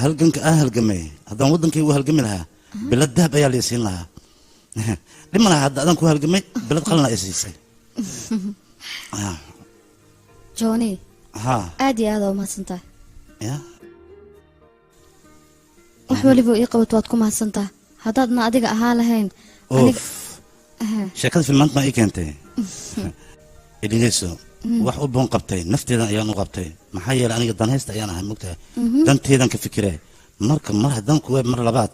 halganka halgamay haddaan waddankaygu halgami lahaa bilad dahab ayaa la isiin lahaa dhima lahaa hadda adaan ku halgamay bilad qalina ay siisay johnny haa aad iyo aad u mahadsantahay ya wax waliba ii qabato waad ku mahadsantahay haddaadna adiga ahaa lahayn sheekada filmaanta ma ii keentay idhigayso wax u boon qabtay nafteedan ayaan u qabtay maxaa yeelay aniga danhaysta ayaan ahay mogtahay danteedan ka fikiraya marka mar haddaan kuwa mar labaad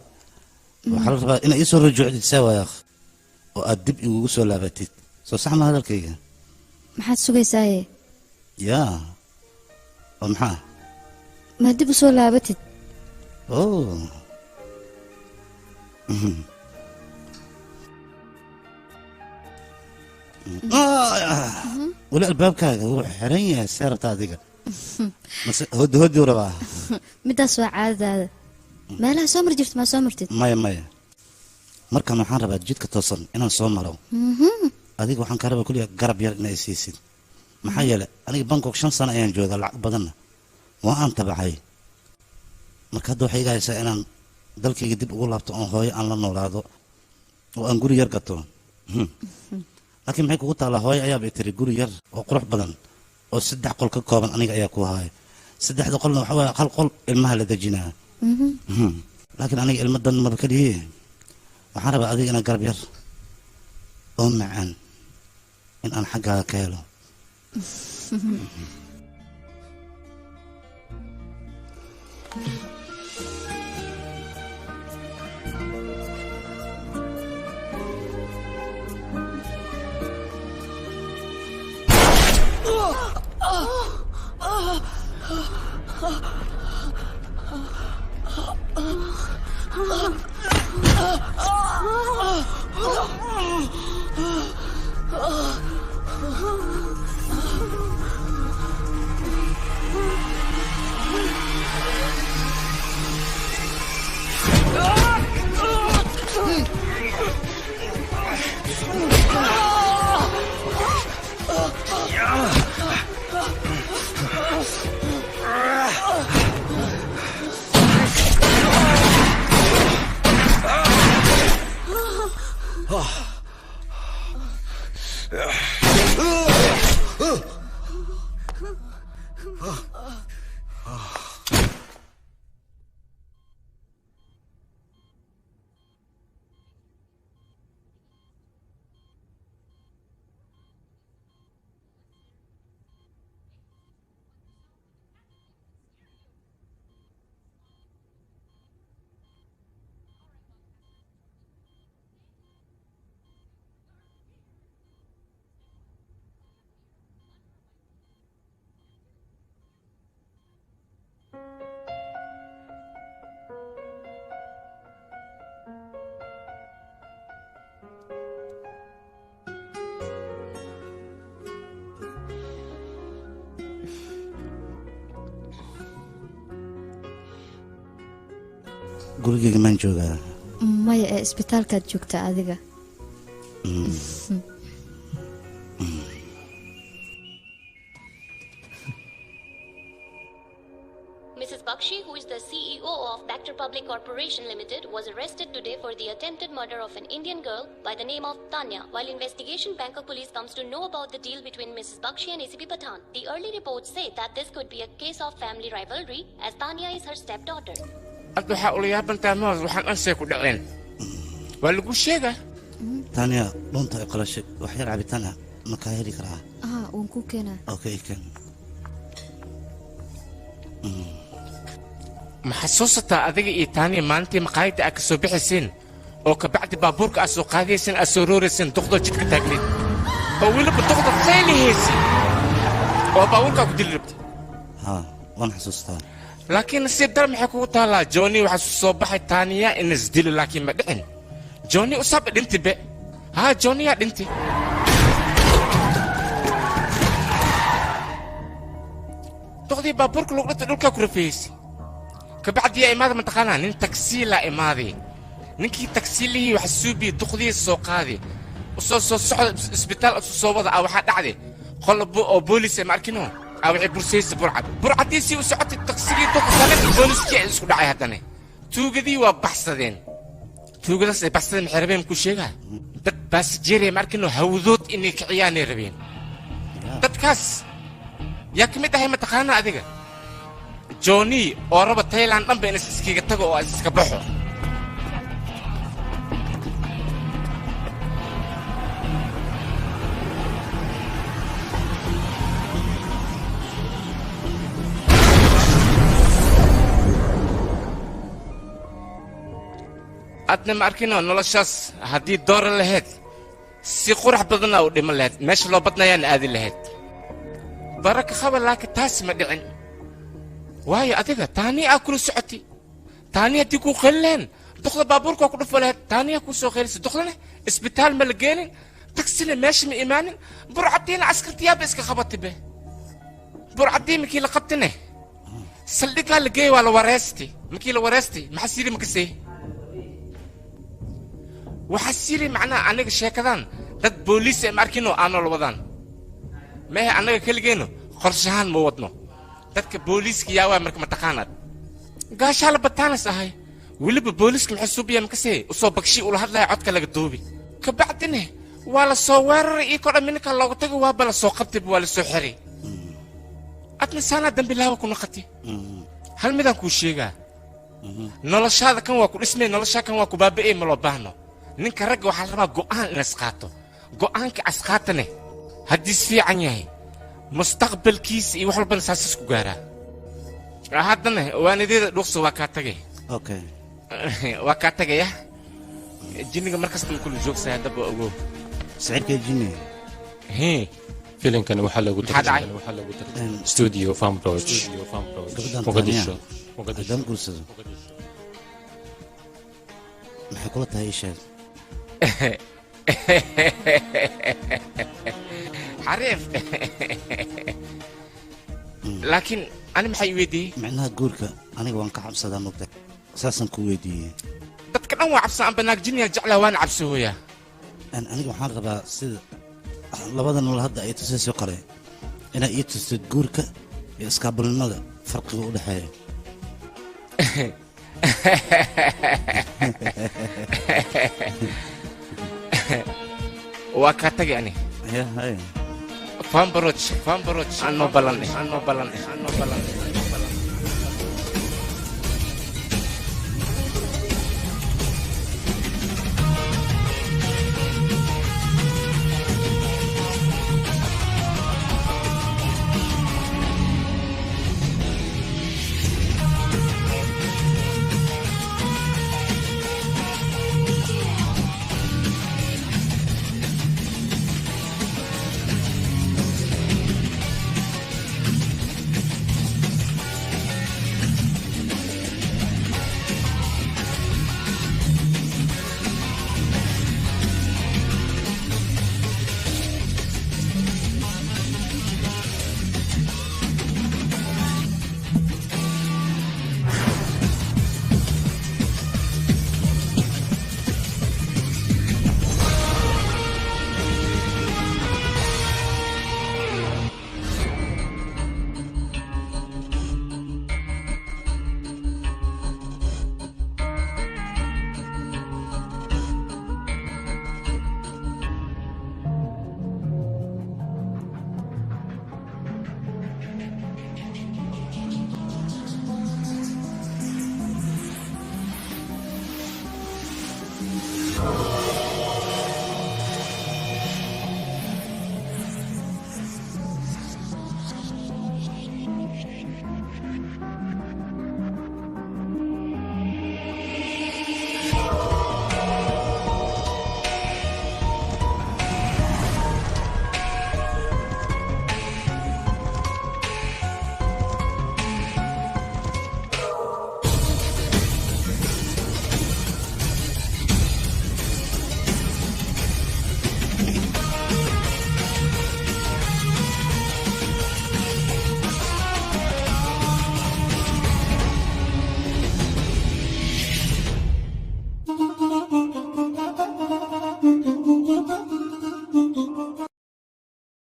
waxaa la rabaa inaad ii soo rujuucdid saawayaaq oo aad dib igugu soo laabatid soo sax ma hadalkayga maxaad sugaysaaye yaa oo maxaa maad dib u soo laabatid weli albaabkaaga wuu xiran yahay seerta adiga mase hodi rabaa midaas waa caadadaada meelaha soo mar jirta maa soo martid maya markan waxaan rabaa jidka toosan inaan soo maro adiga waxaan kaa rabaa kulliga garab yar inay siisid maxaa yeelay aniga bangkok 5 sano ayaan joogaa lacag badanna waa aan tabacay marka hadda waxay iga haysaa inaan dalkayga dib ugu laabto oon hooyo aan la noolaado oo aan guri yar gato laakiin maxay kugu taalaa hooyo ayaaba i tiri guri yar oo qurux badan oo 3 qol ka kooban aniga ayaa ku haaya 3 qolna waxa waaye hal qol ilmaha la dejinaa laakiin aniga ilma dan maba kaliye waxaan rabaa adiga inaan garab yar oo macaan in aan xaggaaga ka helo gurigeyga maan joogaa maya ee isbitaalkaad joogtaa adiga Mrs. Bakshi, who is the CEO of Bacter Public Corporation Limited, was arrested today for the attempted murder of an Indian girl by the name of Tanya. While investigation, Bangkok police comes to know about the deal between Mrs. Bakshi and ACP Pathan. The early reports say that this could be a case of family rivalry, as Tanya is her stepdaughter. أنت حاول يا بنت الموز وحن أنسى كل عين. واللي شيء تانية لون تأكل شيء وحير عبيتنا مكاهري كراه. ونكو كنا. أوكي كان. محسوسة أذيك إيتاني ما أنت مقايد أكسو بحسين أو كبعد بابورك أسو قاديسين أسرورسين تخضر جدك تقليد أولا بتخضر ثاني هيسي أو بابورك أكو دلبت وانا حسوستها لكن السيد درم حكو طالع جوني وحسوسو بحي تانية إن زديلو لكن ما دعن جوني أصاب الانت بي جوني يا انت تخضي بابورك لوقت دولك كرفيسي كبعد يا إمادة من تقانا نين تكسيلا إمادي نينكي تكسيلي وحسوبي دخلي السوق هذه وصو اسبيتال أصو وضع أو حد عادي قلبو أو بوليس ماركينو أو عبورسيس برعديسي وسعت التكسيلي دخل البوليس كي اسكو دعي هداني توجدي وبحثدين توجد بحثدين محربين كل شيء دد بس جيري ماركينو هوذوت إني كعياني ربين دد كاس يا كمية هاي متقانا أديك جوني oo raba Thailand dhan been iskiga tago oo iska baxo adna markino noloshaas hadii door lahayd si qurux badan oo dhiman lahayd meesha loo badnayaan aadi lahayd baraka khabar laakiin taas ma dhicin واي أديك تاني أكل سعتي تاني أديكو خلين دخل بابورك وأكل فلات تاني أكل سو خير دخلنا إسبيتال ملقين تكسل ماشي من إيمان برعدين عسكر تياب إسك خبطت به برعدين مكي لقبتني سلك لقي ولا ورستي مكي لورستي محسيري مكسي وحسيري معنا أنا شيء كذا دد بوليس ماركينو أنا الوضان ما هي أنا كل جينو خرشان موضنو dadka booliiska yaa waa marka mataqaanad gaashaala bataanas ahay weliba booliiska maxay suubiya makasee usoo bagshi ula hadlaya codka laga duubi ka bacdine waa la soo weeraray iyo kodha minka loogu tago waa bala soo qabtay waa la soo xiray adna saana dambi laaba ku naqati hal midaan kuu sheegaa noloshaada kan waa ku dhismay noloshaa kan waa ku baaba'ay ma loo baahno ninka ragga waxaa la rabaa go'aan in isqaato go'aanka asqaatane haddii is fiican yahay مستقبل كيس يوحل بن ساسس كجارة هذا وانا دي دوخس وكاتجي اوكي وكاتجي يا جيني مركز كل جوك سهل دب أقول سعيد كجيني هي فيلم كان محل قلت استوديو فام بروج مقدشو قدام قرصة محكولتها ايش عارف لكن أنا محي ويدي معناها تقولك أنا وان كعب صدام وقتك أساسا كويدي تتكلم عبس عن بناك جنيا جعله وان عبسه يا أنا وحاربة سيد لبدا ولا هدا يتسس يقرأ أنا يتسس تقولك يسكابل المدى فرق ولا حاجة وكاتك يعني هي فام بروتش أنا بلاني